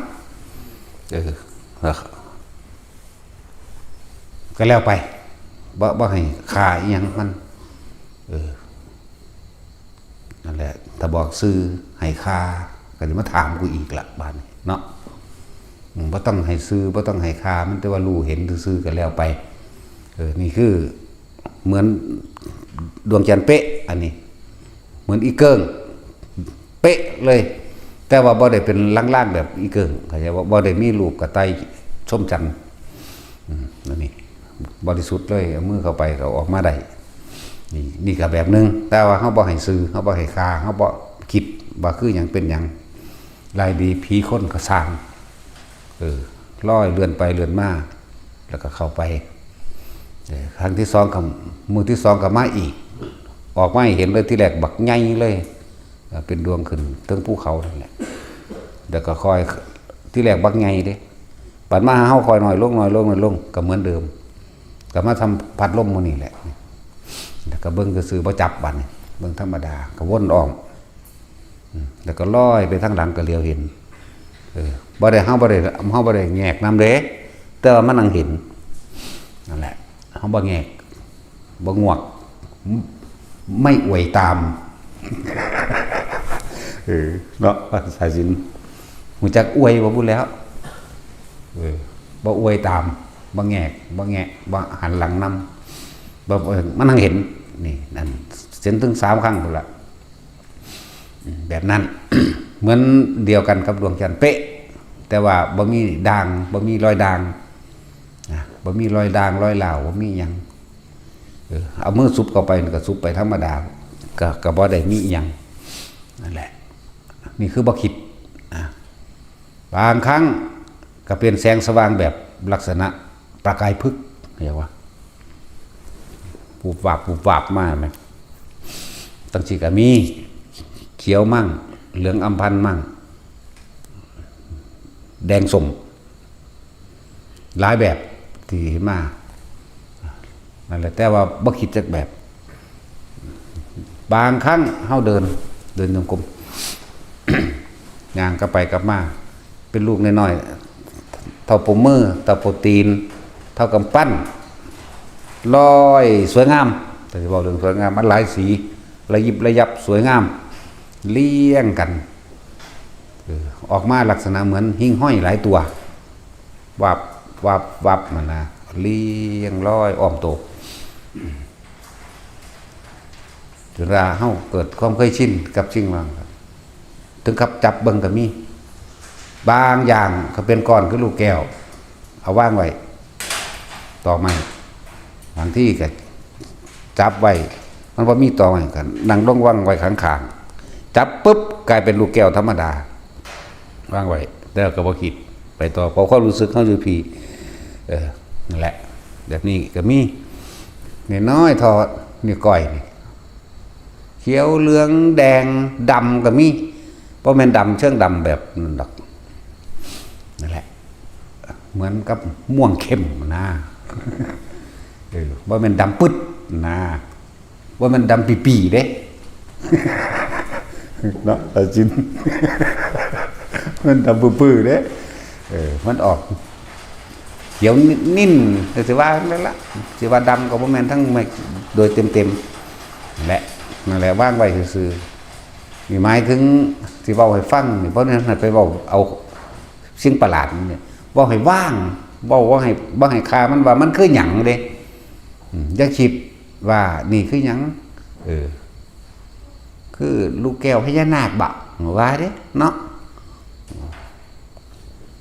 ก็แล้วไปบ่ให้ค่าอีหยังมันนั่นแหละถ้าบอกซื้อให้ค่าก็สิมาถามกูอีกละบาดนี้เนาะบ่ต้องให้ซื้อบ่ต้องให้ค่ามันแต่ว่ารู้เห็นซื่อๆกันแล้วไปนี่คือเหมือนดวงจันทร์เป๊ะอันนี้เหมือนอีเกิ้งเป๊ะเลยแต่ว่าบ่ได้เป็นล่างๆแบบอีเกิ้งเข้าใจว่าบ่ได้มีรูปกระต่ายชมจันทร์นั่นนี่บริสุทธิ์เลยเอามือเข้าไปก็ออกมาได้นี่ก็แบบนึงแต่ว่าเฮาบ่ให้ซื้อเฮาบ่ให้ค่าเฮาบ่คิดว่าคือหยังเป็นหยังลายดีผีคนก็สร้างลอยเลื่อนไปเลื่อนมาแล้วก็เข้าไปครั้งที่2กับมือที่2ก็มาอีกออกมาเห็นเลยที่แรกบักใหญ่เลยเป็นดวงขึ้นถึงภูเขานั่นแหละแล้วก็คอยที่แรกบักใหญ่เด้ปัดมาเฮาคอยน้อยลงก็เหมือนเดิมก็มาทำพัดลมมื้อนี้แหละแล้วก็เบิ่งซื่อๆบ่จับบัดนี้เบิ่งธรรมดาก็วนอ้อมแล้วก็ลอยไปทางหลังก็เลี้ยวเห็นบ่ได้เฮาบ่ได้แงกนำเด้แต่ว่ามันนั่งเห็นนั่นแหละเฮาบ่แงกบ่งวกไม่อวยตามเนาะสายสิญจน์ฮู้จักอวยบ่พูดแล้วบ่อวยตามบ่แงกบ่หันหลังนำบ่มันนั่งเห็นนี่นั่นเส้นถึง3 ครั้งพุ่นล่ะแบบนั้น เหมือนเดียวกันกับดวงจันทร์เป๊ะแต่ว่าบ่มีด่างบ่มีรอยด่างบ่มีรอยด่างรอยเหลาบ่มีหยังเอามือซุบเข้าไปก็ซุบไปธรรมดาก็บ่ได้มีหยังนั่นแหละนี่คือบ่คิดบางครั้งก็เป็นแสงสว่างแบบลักษณะประกายพฤกษ์เรียกว่าปูบวาบมามั้ยตั้งสิก็มีเขียวมั่งเหลืองอำพันมั่งแดงส้มหลายแบบที่มานั่นแหละแต่ว่าบ่คิดจักแบบบางครั้งเฮาเดินจงกรม ย่างกลับไปกลับมาเป็นลูกน้อยๆเท่าปมมือเท่าโปรตีนเท่ากำปั้นลอยสวยงามแต่สิบอกเรื่องสวยงามมันหลายสีระยิบระยับสวยงามเลี้ยงกันออกมาลักษณะเหมือนหิ้งห้อยหลายตัววับมันนะเลี้ยงลอยอ้อมโตจนว่าเฮาเกิดความเคยชินกับสิ่งนั้นถึงกับจับเบิ่งก็มีบางอย่างก็เป็นก้อนคือลูกแก้วเอาวางไว้ต่อไม้บางที่ก็จับไว้มันบ่มีต่อไม้กันนั่งลงวางไว้ข้างๆจับปุ๊บกลายเป็นลูกแก้วธรรมดาวางไว้แต่ก็บ่คิดไปต่อเพราะความรู้สึกเฮาอยู่พี่นั่นแหละแบบนี้ก็มีน้อยๆทอดนี่ก้อยนี่ เขียวเหลืองแดงดำก็มีเพราะมันดำเชิงดำแบบนั้นดอกนั่นแหละเหมือนกับม่วงเข้มนะว่ามันดำปึ๊ดนะว่ามันดำปีๆเด้เนาะแต่จริงมันดำปื้อๆเด้มันออกเขียวนิ่นแต่สิว่านั่นละสิว่าดำก็บ่แม่นทั้งโดยเต็มๆนั่นแหละว่างไว้ซื่อๆมีหมายถึงสิเว้าให้ฟังนี่เพราะนั้นไปเว้าเอาสิ่งประหลาดนี่เว้าให้ว่างเว้าว่าให้ค่ามันว่ามันคือหยังเด้อย่าคิดว่านี่คือหยังคือลูกแก้วพญานาคบะว่าเด้เนาะ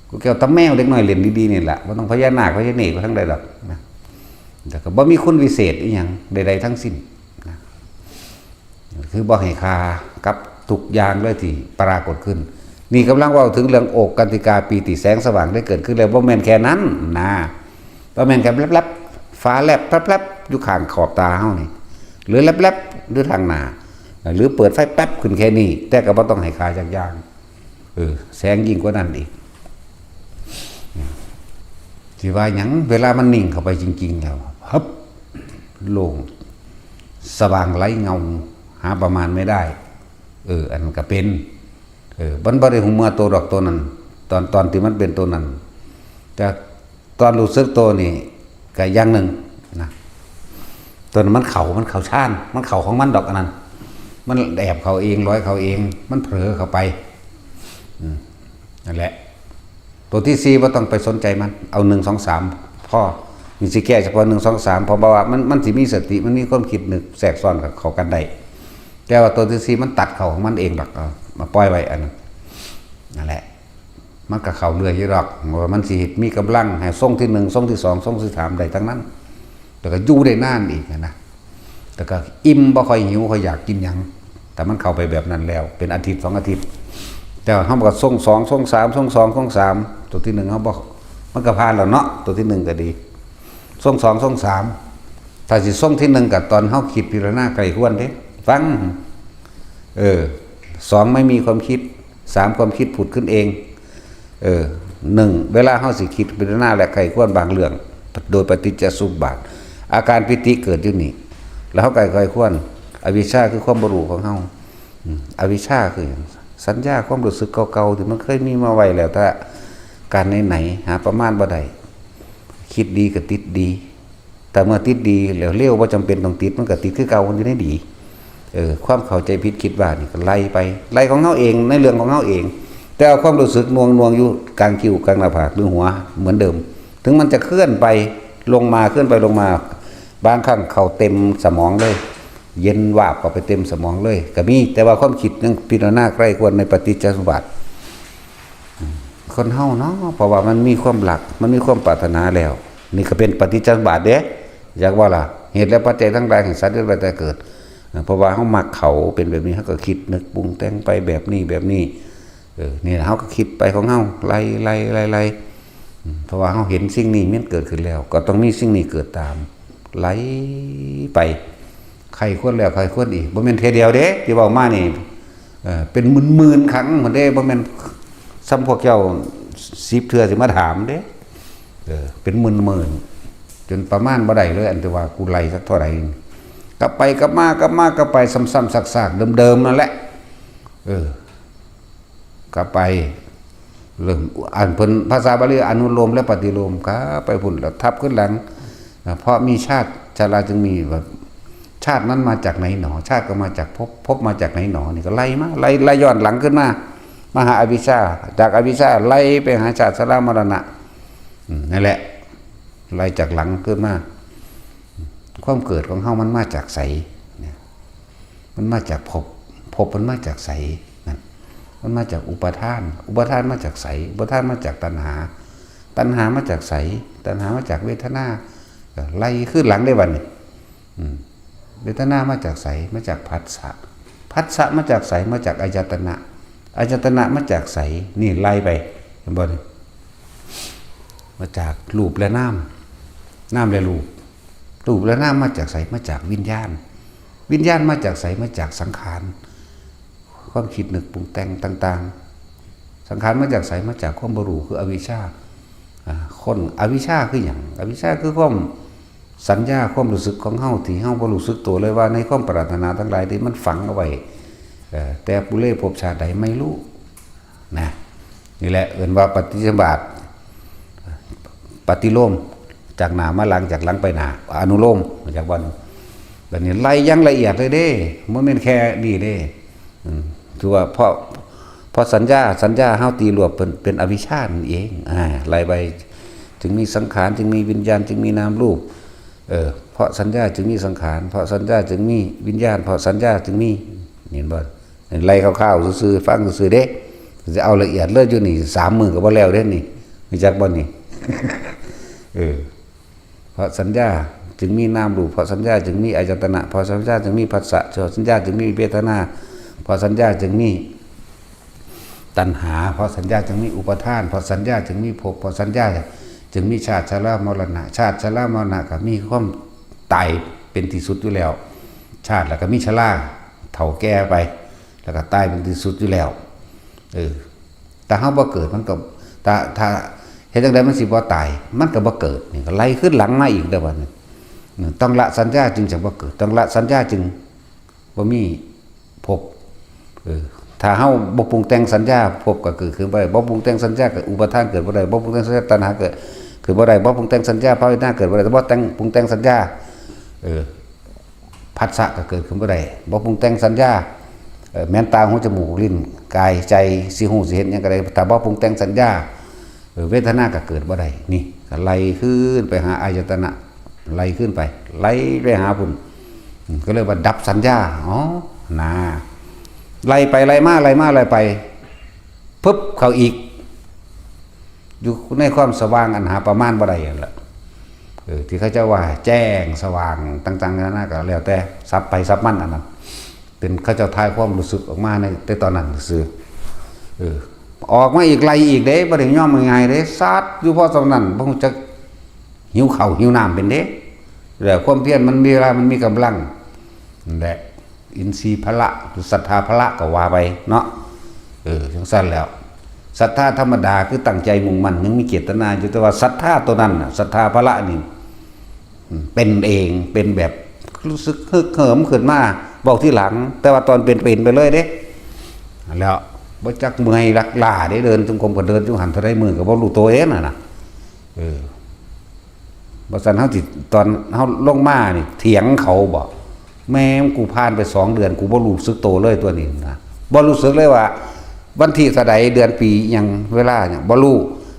ลูกแก้วตาแมวเด็กน้อยเล่นดีๆนี่แหละบ่ต้องพญานาคพญาเนกทั้งใดดอกนะแต่ก็บ่มีคุณวิเศษอีหยังใดๆทั้งสิ้นนะคือบ่ให้ค่ากับทุกอย่างเลยที่ปรากฏขึ้นนี่กำลังเว้าถึงเรื่องโอกกันติกาปีติแสงสว่างได้เกิดขึ้นแล้วบ่แม่นแค่นั้นนะบ่แม่นแค่แลบๆฟ้าแลบแป๊บๆอยู่ข้างขอบตาเฮานี่หรือแลบๆหรือทางหน้าหรือเปิดไฟแป๊บขึ้นแค่นี้แต่ก็บ่ต้องให้ค่าจักอย่างแสงยิ่งกว่านั้นอีกสิว่าหยังเวลามันนิ่งเข้าไปจริงๆแล้วฮึบโล่งสว่างไร้เงาหาประมาณไม่ได้อันนั้นก็เป็นมันบ่ได้หูเมื่อตัวดอกตัวนั้นตอนที่มันเป็นตัวนั้นแต่ตอนรู้สึกตัวนี่ก็อย่างหนึ่งนะตัวนั้นมันเข่าชานมันเข่าของมันดอกอันนั้นมันแอบเขาเองร้อยเขาเองมันเผลอเข้าไปนั่นแหละตัวที่สี่ว่าต้องไปสนใจมันเอา1 2 3พ่อมีสิแก้เฉพาะ1 2 3พอบอกว่ามันสิมีสติมันมีความคิดนึกแทรกซ้อนกับเขากันได้แต่ว่าตัวที่สี่มันตัดเขาของมันเองดอกมาปล่อยไว้อันนั้นนั่นแหละมันก็เข้าเรื่อยอยู่ดอกว่ามันสิมีกำลังให้ส่งที่1ส่งที่2ส่งที่3ได้ทั้งนั้นแต่ก็อยู่ได้นานอีกนะแต่ก็อิ่มบ่ค่อยหิวค่อยอยากกินหยังแต่มันเข้าไปแบบนั้นแล้วเป็นอาทิตย์2 อาทิตย์แต่เขาบอกส่ง2ส่ง3ส่ง2ส่ง3ตัวที่1เขาบอกมันก็ผ่านแล้วเนาะตัวที่1ก็ดีส่ง2ส่ง3ถ้าสิส่งที่1กับตอนเขาคิดพิจารณาไกลควรเด้ฟัง2ไม่มีความคิด3ความคิดผุดขึ้นเอง1เวลาเขาสิคิดพิจารณาและไกลควรบางเรื่องโดยปฏิจจสมุปบาทอาการปิติเกิดอยู่นี่แล้วเขาไกลควรอวิชชาคือความบ่รู้ของเขาอวิชชาคือสัญญาความรู้สึกเก่าๆที่มันเคยมีมาไว้แล้วแต่การไหนหาประมาณบ่ได้คิดดีก็ติดดีแต่เมื่อติดดีแล้วเร็วว่าจำเป็นต้องติดมันก็ติดคือเก่ามันอยู่ในดีความเข้าใจผิดคิดว่านี่ก็ไล่ไปไล่ของเขาเองในเรื่องของเขาเองแต่เอาความรู้สึกนวงอยู่กลางคิ้วกลางหน้าผากหรือหัวเหมือนเดิมถึงมันจะเคลื่อนไปลงมาเคลื่อนไปลงมาบางครั้งเข้าเต็มสมองเลยเย็นวาบเข้าไปเต็มสมองเลยก็มีแต่ว่าความคิดยังพิจารณาใกล้ควรในปฏิจจสมุปบาทคนเฮาเนาะเพราะว่ามันมีความหลักมันมีความปรารถนาแล้วนี่ก็เป็นปฏิจจสมุปบาทเด้อยากว่าล่ะเหตุและปัจจัยทั้งหลายแห่งสัตว์ทั้งหลายแต่เกิดเพราะว่าเฮามักเขาเป็นแบบนี้เฮาก็คิดนึกปรุงแต่งไปแบบนี้นี่เฮาก็คิดไปของเฮาไล่เพราะว่าเฮาเห็นสิ่งนี้มันเกิดขึ้นแล้วก็ต้องมีสิ่งนี้เกิดตามไหลไปใครควรแล้วใครควรอีกบ่แม่นเทเดียวเด้ที่เว้ามานี่เป็นหมื่นๆครั้งเหมือนเด้บ่แม่นซ้ำพวกเจ้า10เทื่อสิมาถามเด้เป็นหมื่นๆจนประมาณบ่ได้เลยอันที่ว่ากูไล่สักเท่าไหร่กลับไปกลับมาไปซ้ำๆซากๆเดิมๆนั่นแหละกลับไปเรื่องอ่านเพิ่นภาษาบาลีอนุโลมและปฏิโลมก็ไปพุ่นแล้วทับขึ้นหลังเพราะมีชาติชราจึงมีแบบชาตินั้นมาจากไหนหนอชาติก็มาจากภพมาจากไหนหนอนี่ก็ไล่มาไล่ย้อนหลังขึ้นมาหาอวิชชาจากอวิชชาไล่ไปหาชาติชรามรณะนั่นแหละไล่จากหลังขึ้นมาความเกิดของเฮามันมาจากไสเนี่ยมันมาจากภพมันมาจากไสนั่นมันมาจากอุปทานมาจากไสอุปทานมาจากตัณหามาจากไสตัณหามาจากเวทนาไล่ขึ้นหลังได้บัดนี้เวทนามาจากไสมาจากผัสสะมาจากไสมาจากอายตนะมาจากไสนี่ไล่ไปเห็นบ่นี่มาจากรูปและน้ำและรูปและน้ำมาจากไสมาจากวิญญาณ วิญญาณมาจากไสมาจากสังขารความคิดนึกปรุงแต่งต่างๆสังขารมาจากไสมาจากความบ่รู้คืออวิชชาคนอวิชชาคือหยังอวิชชาคือความสัญญาความรู้สึกของเฮาที่เฮาบ่รู้สึกตัวเลยว่าในความปรารถนาทั้งหลายที่มันฝังเอาไว้แต่ปุเรภพชาติใดไม่รู้นะนี่แหละเอิ้นว่าปฏิสัมบาทปฏิโลมจากหน้ามาหลังจากหลังไปหน้าอนุโลมจากวันแบบนี้ไล่ยังละเอียดเลยเด้บ่แม่นแค่นี้เด้คือว่าเพราะสัญญาเฮาตีรวบเป็นอวิชชานั่นเองไล่ไปจึงมีสังขารจึงมีวิญญาณจึงมีนามรูปเพราะสัญญาจึงมีสังขารเพราะสัญญาจึงมีวิญญาณเพราะสัญญาจึงมีเห็นบ่ไล่คร่าวๆซื่อๆฟังซื่อๆเด้จะเอาละเอียดเลยอยู่นี่3 มื้อก็บ่แล้วเด้นี่มีจักบ่นี่ เพราะสัญญาจึงมีนามรูปเพราะสัญญาจึงมีอายตนะเพราะสัญญาจึงมีผัสสะเพราะสัญญาจึงมีเวทนาเพราะสัญญาจึงมีตัณหาเพราะสัญญาจึงมีอุปทานเพราะสัญญาจึงมีภพเพราะสัญญาจึงมีชาติชรามรณะชาติชรามรณะก็มีความตายเป็นที่สุดอยู่แล้วชาติแล้วก็มีชราเฒ่าแก่ไปแล้วก็ตายเป็นที่สุดอยู่แล้วแต่เฮาบ่เกิดมันก็ถ้าเฮ็ดจังได๋มันสิบ่ตายมันก็บ่เกิดนี่ก็ไล่ขึ้นหลังมาอีกเด้อบัดนี้ต้องละสัญญาจึงจะบ่เกิดต้องละสัญญาจึงบ่มีภพถ้าเฮาบ่ปรุงแต่งสัญญาภพก็เกิดขึ้นบ่ได้บ่ปรุงแต่งสัญญาก็อุปทานเกิดบ่ได้บ่ปรุงแต่งสัญญาตัณหาเกิดบ่ได้บ่ปรุงแต่งสัญญาภาวนาเกิดบ่ได้บ่แต่งปรุงแต่งสัญญาผัสสะก็เกิดขึ้นบ่ได้บ่ปรุงแต่งสัญญาแม่นตาหูจมูกลิ้นกายใจสิหูสิเห็นหยังก็ได้แต่บ่ปรุงแต่งสัญญาเวทนาก็เกิดบ่ได้นี่ก็ไล่ขึ้นไปหาอายตนะไล่ขึ้นไปไล่ไปหาพุ่นก็เรียกว่าดับสัญญานะไล่ไปไล่มาไปปึ๊บเข้าอีกอยู่ในความสว่างอันหาประมาณบ่ได้นั่นแหละที่เขาเจ้าว่าแจ้งสว่างต่างๆนานาก็แล้วแต่ซับไปซับมันอันนั้นเป็นเขาเจ้าทายความรู้สึกออกมาในแต่ตอนนั้นซื่อออกมาอีกไล่อีกเด้บ่ได้ย่อมง่ายๆเด้ซัดอยู่พอสำนั้นบ่ฮู้จักหิวข้าวหิวน้ำเป็นเด้แล้วความเพียรมันมีเวลามันมีกำลังนั่นแหละอินทรีย์พละหรือศรัทธาพละก็ว่าไปเนาะจังซั่นแล้วศรัทธาธรรมดาคือตั้งใจมุ่งมั่นยังมีเจตนาอยู่แต่ว่าศรัทธาตัวนั้นน่ะศรัทธาพละนี่เป็นเองเป็นแบบรู้สึกฮึกเหิมขึ้นมาบอกที่หลังแต่ว่าตอนเป็นไปเลยเด้แล้วบ่จักเมื่อยลักล่าได้เดินจงกรมก็เดินจงหันเท่าใดมือก็บ่รู้ตัวเองน่ะบ่ซั่นเฮาสิตอนเฮาลงมานี่เถียงเขาบ่แม่กูผ่านไป2 เดือนกูบ่รู้สึกโตเลยตัวนี้นะบ่รู้สึกเลยว่าวันที่เท่าใดเดือนปีหยังเวลาหยังบ่รู้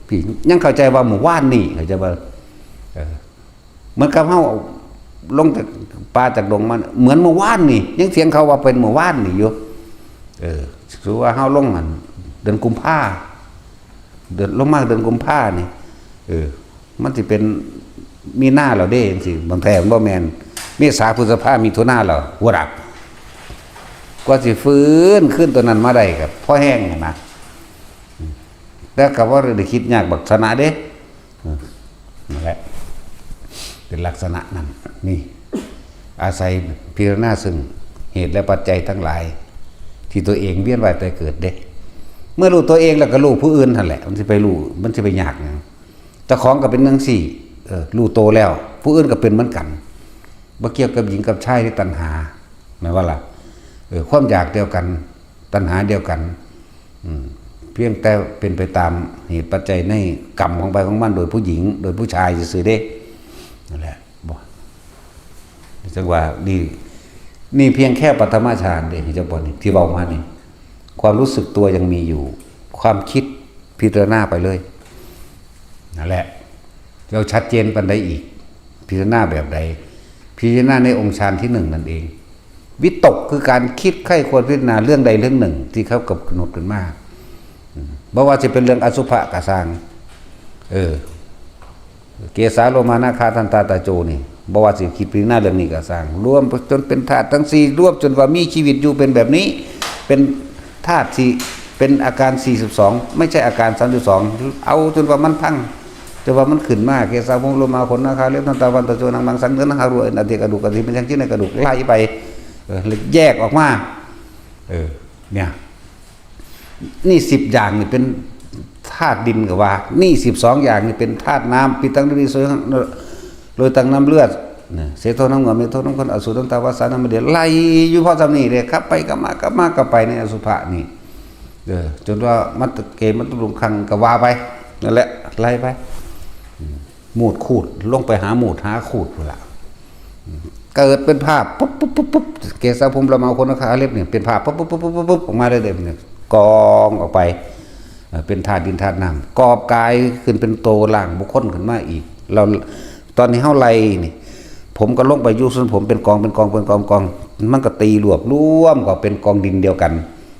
พี่ยังเข้าใจว่าหมู่บ้านนี่เข้าใจบ่เหมือนกับเฮาลงจากป่าจากดงมาเหมือนเมื่อวานนี่ยังเถียงเขาว่าเป็นเมื่อวานนี่อยู่คือว่าเฮาลงมันเดือนกุมภาเดือนลงมาเดือนกุมภานี่มันสิเป็นมีหน้าแล้วเด้จังซี่บางแท้บ่แม่นเมษาพฤษภามิถุนาแล้วหัวดับกว่าสิฟื้นขึ้นตัวนั้นมาได้ก็พอแห้งนะแล้วก็บ่ได้คิดยากบักษณะเด้นั่นแหละเป็นลักษณะนั้นนี่อาศัยพิจารณาซึ่งเหตุและปัจจัยทั้งหลายที่ตัวเองเวียนว่ายตายเกิดเด้เมื่อรู้ตัวเองแล้วก็รู้ผู้อื่นนั่นแหละมันสิไปรู้มันสิไปยากหยังเจ้าของก็เป็นจังซี่รู้โตแล้วผู้อื่นก็เป็นเหมือนกันบ่เกี่ยวกับหญิงกับชายที่ตัณหาหมายว่าล่ะความอยากเดียวกันตัณหาเดียวกันเพียงแต่เป็นไปตามเหตุปัจจัยในกรรมของไปของมันโดยผู้หญิงโดยผู้ชายซื่อๆเด้นั่นแหละบ่จังว่านี่เพียงแค่ปฐมฌานเด้เจ้าบ่นี่ที่เว้ามานี่ความรู้สึกตัวยังมีอยู่ความคิดพิจารณาไปเลยนั่นแหละเราชัดเจนปานใดอีกพิจารณาแบบใดพิจารณาในองค์ฌานที่1นั่นเองวิตกคือการคิดใคร่ควรพิจารณาเรื่องใดเรื่องหนึ่งที่เขากำหนดกันมาบ่ว่าจะเป็นเรื่องอสุภะกะสร้างเกสาโลมานาคาทันตาตาโจนี่บ่ว่าสิคิดพิจารณาเรื่องนี้กะสร้างรวมจนเป็นธาตุทั้ง4รวมจนว่ามีชีวิตอยู่เป็นแบบนี้เป็นธาตุที่เป็นอาการ42ไม่ใช่อาการ32เอาจนว่ามันพังจนว่ามันขึ้นมาเกสาวงโลมาขนนาคาเล็บทันตาวันตะโจนังบางสังเนื้อนาคารวยอันเดียกระดูกกระดิ่งเป็นอย่างที่ในกระดูกไล่ไป เลยแยกออกมาเนี่ยนี่10อย่างนี่เป็นธาตุดินกับว่านี่12อย่างนี่เป็นธาตุน้ำปิตังนิโสโดยตังน้ำเลือดเสโทน้ำเหงื่อเมโทน้ำคนอสุน้ำตาวาสาน้ำเดือดไล่อยู่พอจำนี่เลยครับไปก็มากไปในอสุภะนี่จนว่ามัตเกมัตตุลุงคังก็ว่าไปนั่นแหละไล่ไปมูดขูดลงไปหามูดหาขูดละเกิดเป็นภาพปุ๊บเกศาภูมิละเมาคนนักขาเล็บเนี่ยเป็นภาพปุ๊บออกมาได้เลยเนี่ยกองออกไปเป็นธาตุดินธาตุน้ำกอบกายขึ้นเป็นโตล่างบุคคลขึ้นมาอีกเราตอนนี้เฮาไล่นี่ผมก็ลงไปอยู่ส่วนผมเป็นกองมันก็ตีรวบรวมก็เป็นกองดินเดียวกัน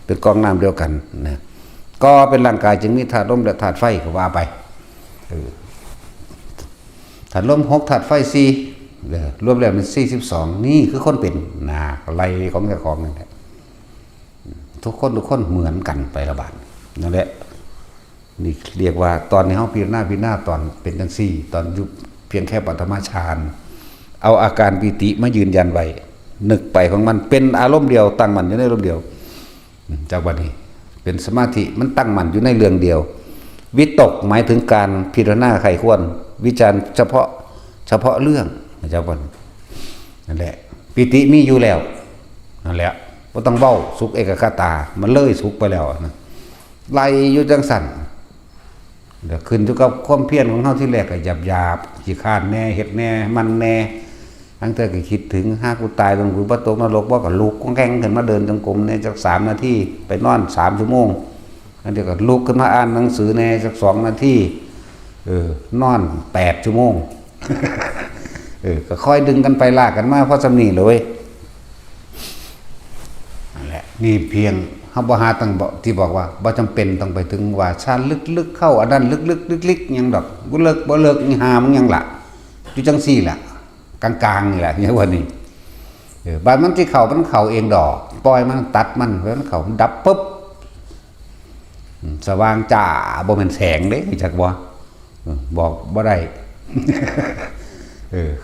เป็นกองน้ำเดียวกันนะก็เป็นร่างกายจึงมีธาตุลมและธาตุไฟก็ว่าไปธาตุลม6ธาตุไฟ4รวมแล้วเป็น42นี่คือคนเป็นนะไล่ของเจ้าของนั่นแหละทุกคนเหมือนกันไประบาดนั่นแหละนี่เรียกว่าตอนนี้เฮาพิจารณาตอนเป็นจังซี่ตอนอยู่เพียงแค่ปฐมฌานเอาอาการปิติมายืนยันไว้นึกไปของมันเป็นอารมณ์เดียวตั้งมั่นอยู่ในอารมณ์เดียวจากวันนี้เป็นสมาธิมันตั้งมั่นอยู่ในเรื่องเดียววิตกหมายถึงการพิจารณาไขควรวิจารณ์เฉพาะเรื่องจากวันนั่นแหละปิติมีอยู่แล้วนั่นแหละบ่ต้องเว้าสุขเอกคตามันเลยสุขไปแล้วนะไล่อยู่จังสั่นเดี๋ยวขึ้นอยู่กับความเพียรของเฮาที่แรกก็หยาบขี้คร้านแน่เฮ็ดแน่มันแน่ทั้งเธอก็คิดถึงหากูตายตรงกูบ่ตกนรกบ่ก็ลุกแข้งขึ้นมาเดินจงกรมเนี่ยจัก3นาทีไปนอน3ชั่วโมงอันเดียวก็ลุกขึ้นมาอ่านหนังสือแน่จัก2นาทีนอน8ชั่วโมงก็ค่อยดึงกันไปลากกันมาเพราะสำนีเลยนั่นแหละนี่เพียงเฮาบ่หาตั้งที่บอกว่าบ่จำเป็นต้องไปถึงว่าชาลึกๆเข้าอันนั้นลึกๆลึกๆหยังดอกบ่เลิกนี่หามันหยังล่ะอยู่จังซี่ล่ะกลางๆนี่แหละเนี่ยวันนี้บาดมันที่เข้ามันเข้าเองดอกปล่อยมันตัดมันเพราะมันเข้ามันดับปุ๊บสว่างจ้าบ่แม่นแสงเด้จักบ่บอกบ่ได้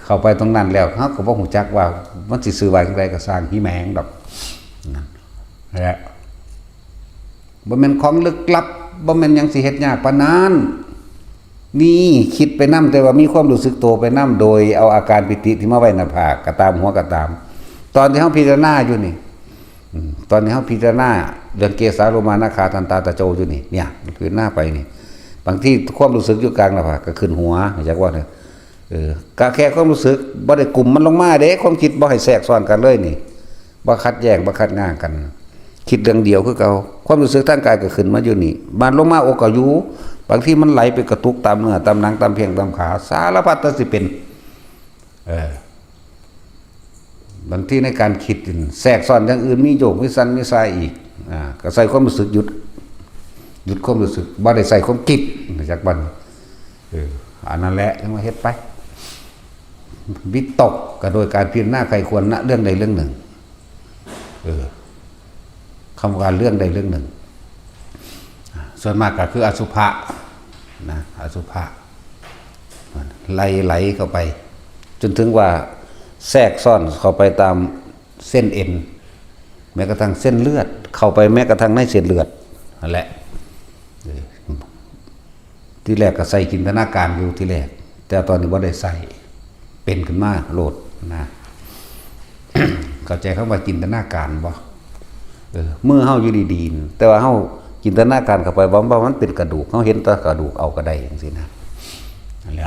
เข้าไปตรงนั้นแล้วเขาก็บ่ฮู้จักว่ามันสิซื้อไว้จังไดก็สร้างหิแมงดอกนั่นแหละบ่แม่นของลึกลับบ่แม่นหยังสิเฮ็ดยากปานนั้นนี่คิดไปนำแต่ว่ามีความรู้สึกตัวไปนำโดยเอาอาการปิติที่มาไว้หน้าผากก็ตามหัวก็ตามตอนที่เฮาพิจารณาอยู่นี่ตอนนี้เฮาพิจารณาเรื่องเกสาโลมานาคาทันตาตะโจอยู่นี่เนี่ยคือหน้าไปนี่บางที่ความรู้สึกอยู่กลางหน้าผากก็ขึ้นหัวจักว่าก็แค่ความรู้สึกบ่ได้กลุ่มมันลงมาเด้ความคิดบ่ให้แทรกซ้อนกันเลยนี่บ่คัดแย้งบ่คัดง่างกันคิดเรื่องเดียวคือเก่าความรู้สึกทางกายก็ขึ้นมาอยู่นี่บานลงมาอกก็อยู่บางทีมันไหลไปกระตุกตามเนื้อตามหนังตามเพียงตามขาสารพัดแต่สิเป็นบางทีในการคิดแทรกซ้อนอย่างอื่นมีโยกมีสันมีสายอีกก็ใส่ความรู้สึกหยุดความรู้สึกบ่ได้ใส่ความคิดจากบัดอันนั้นแหละที่มาเฮ็ดไปวิตกก็โดยการพิจารณาใครควรณเรื่องใดเรื่องหนึ่งคำว่าเรื่องใดเรื่องหนึ่งส่วนมากก็คืออสุภะนะอสุภะไหลเข้าไปจนถึงว่าแทรกซ่อนเข้าไปตามเส้นเอ็นแม้กระทั่งเส้นเลือดเข้าไปแม้กระทั่งในเส้นเลือดนั่นแหละที่แรกก็ใส่จินตนาการอยู่ที่แรกแต่ตอนนี้ว่าได้ใส่เป็นขึ้นมาโหลดนะเข้าใจคำว่าจินตนาการบ่เมื่อเฮาอยู่ดีๆแต่ว่าเฮาจินตนาการเข้าไปบ่ว่ามันเป็นกระดูกเฮาเห็นแต่กระดูกเอาก็ได้จังซี่นะนั่นแหละ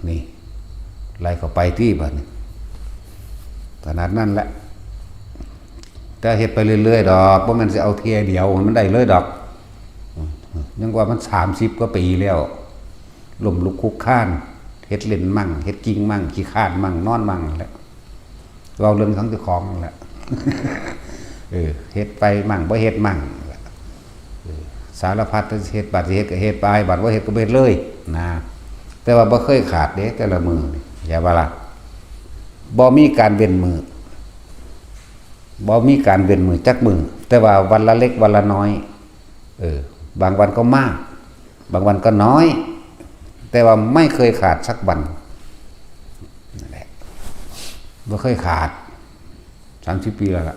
นี่ไล่เข้าไปที่บัดนี้ขนาดนั้นแหละแต่เฮ็ดไปเรื่อยๆดอกบ่แม่นสิเอาเที่ยเดียวมันได้เลยดอกยังว่ามัน30กว่าปีแล้วล้มลุกคุกคานเฮ็ดเล่นมั่งเฮ็ดกิ้งมั่งขี้คร้านมั่งนอนมั่งแหละเราเรื่องของเจ้าของนั่นแหละเฮ็ดไปมั่งบ่เฮ็ดมั่งสารพัดเฮ็ดบัดสิเฮ็ดก็เฮ็ดไปบัดบ่เฮ็ดก็บ่เฮ็ดเลยนะแต่ว่าบ่เคยขาดเด้แต่ละมื้อนี่อย่าว่าล่ะบ่มีการเว้นมื้อบ่มีการเว้นมื้อจักมื้อแต่ว่าวันละเล็กวันละน้อยบางวันก็มากบางวันก็น้อยแต่ว่าไม่เคยขาดสักวันนั่นแหละบ่เคยขาด 30 ปีแล้วล่ะ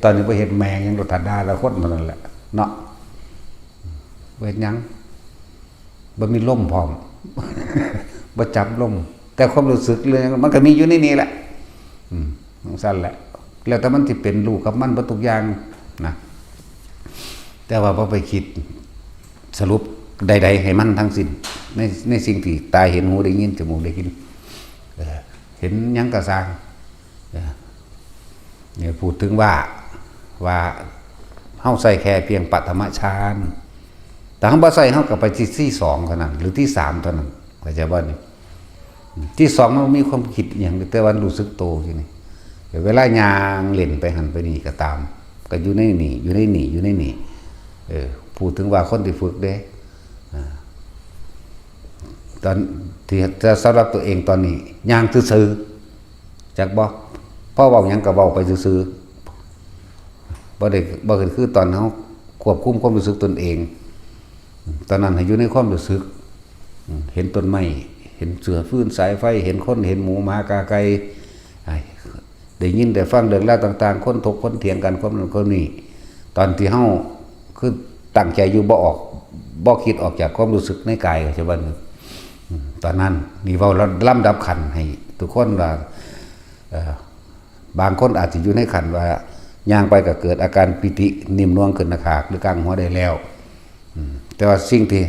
ตอนนี้ไปเห็นแมงยังรถถัดดาแล้วคนมันนั่นแหละเนาะเวทยังบ่มีล่มพร้อม บ่จับล่มแต่ความรู้สึกเลยมันก็มีอยู่ในนี้แหละของสั้นแหละแล้วแต่มันที่เป็นลูกกับมันบ่ทุกอย่างนะแต่ว่าพอไปคิดสรุปใดๆให้มันทั้งสิ้นในสิ่งที่ตาเห็นหูได้ยินจมูกได้กินเห็นยังกระซังเนี่ยพูดถึงว่าเฮาใส่แค่เพียงปัตมฌานแต่เฮาบ่ใส่เฮาก็ไปที่2เท่านั้นหรือที่3เท่านั้นเข้าใจบ่นี่ที่2มันมีความคิดอย่างแต่ว่ารู้สึกโตอยู่นี่เวลายางเล่นไปหันไปนี่ก็ตามก็อยู่ในนี่อยู่ในนี่อยู่ในนี่พูดถึงว่าคนที่ฝึกเด้ตอนที่จะสำหรับตัวเองตอนนี้ย่างซื่อๆจักบ่พ่อเว้าหยังก็เว้าไปซื่อๆบ่ได้คือตอนเฮาควบคุมความรู้สึกตนเองตอนนั้นให้อยู่ในความรู้สึกเห็นต้นไม้เห็นเสือฟื้นสายไฟเห็นคนเห็นหมูหมากาไก่ได้ยินได้ฟังเรื่องราวต่างๆคนถกคนเถียงกันคนนั้นคนนี้ตอนที่เฮาคือตั้งใจอยู่บ่คิดออกจากความรู้สึกในกายใช่บ่ตอนนั้นนี่เว้าลำดับขันให้ทุกคนว่าบางคนอาจจะอยู่ในขันว่าย่างไปก็เกิดอาการปิตินิ่มนวลขึ้นหน้าผากหรือกลางหัวได้แล้วแต่ว่าสิ่งที่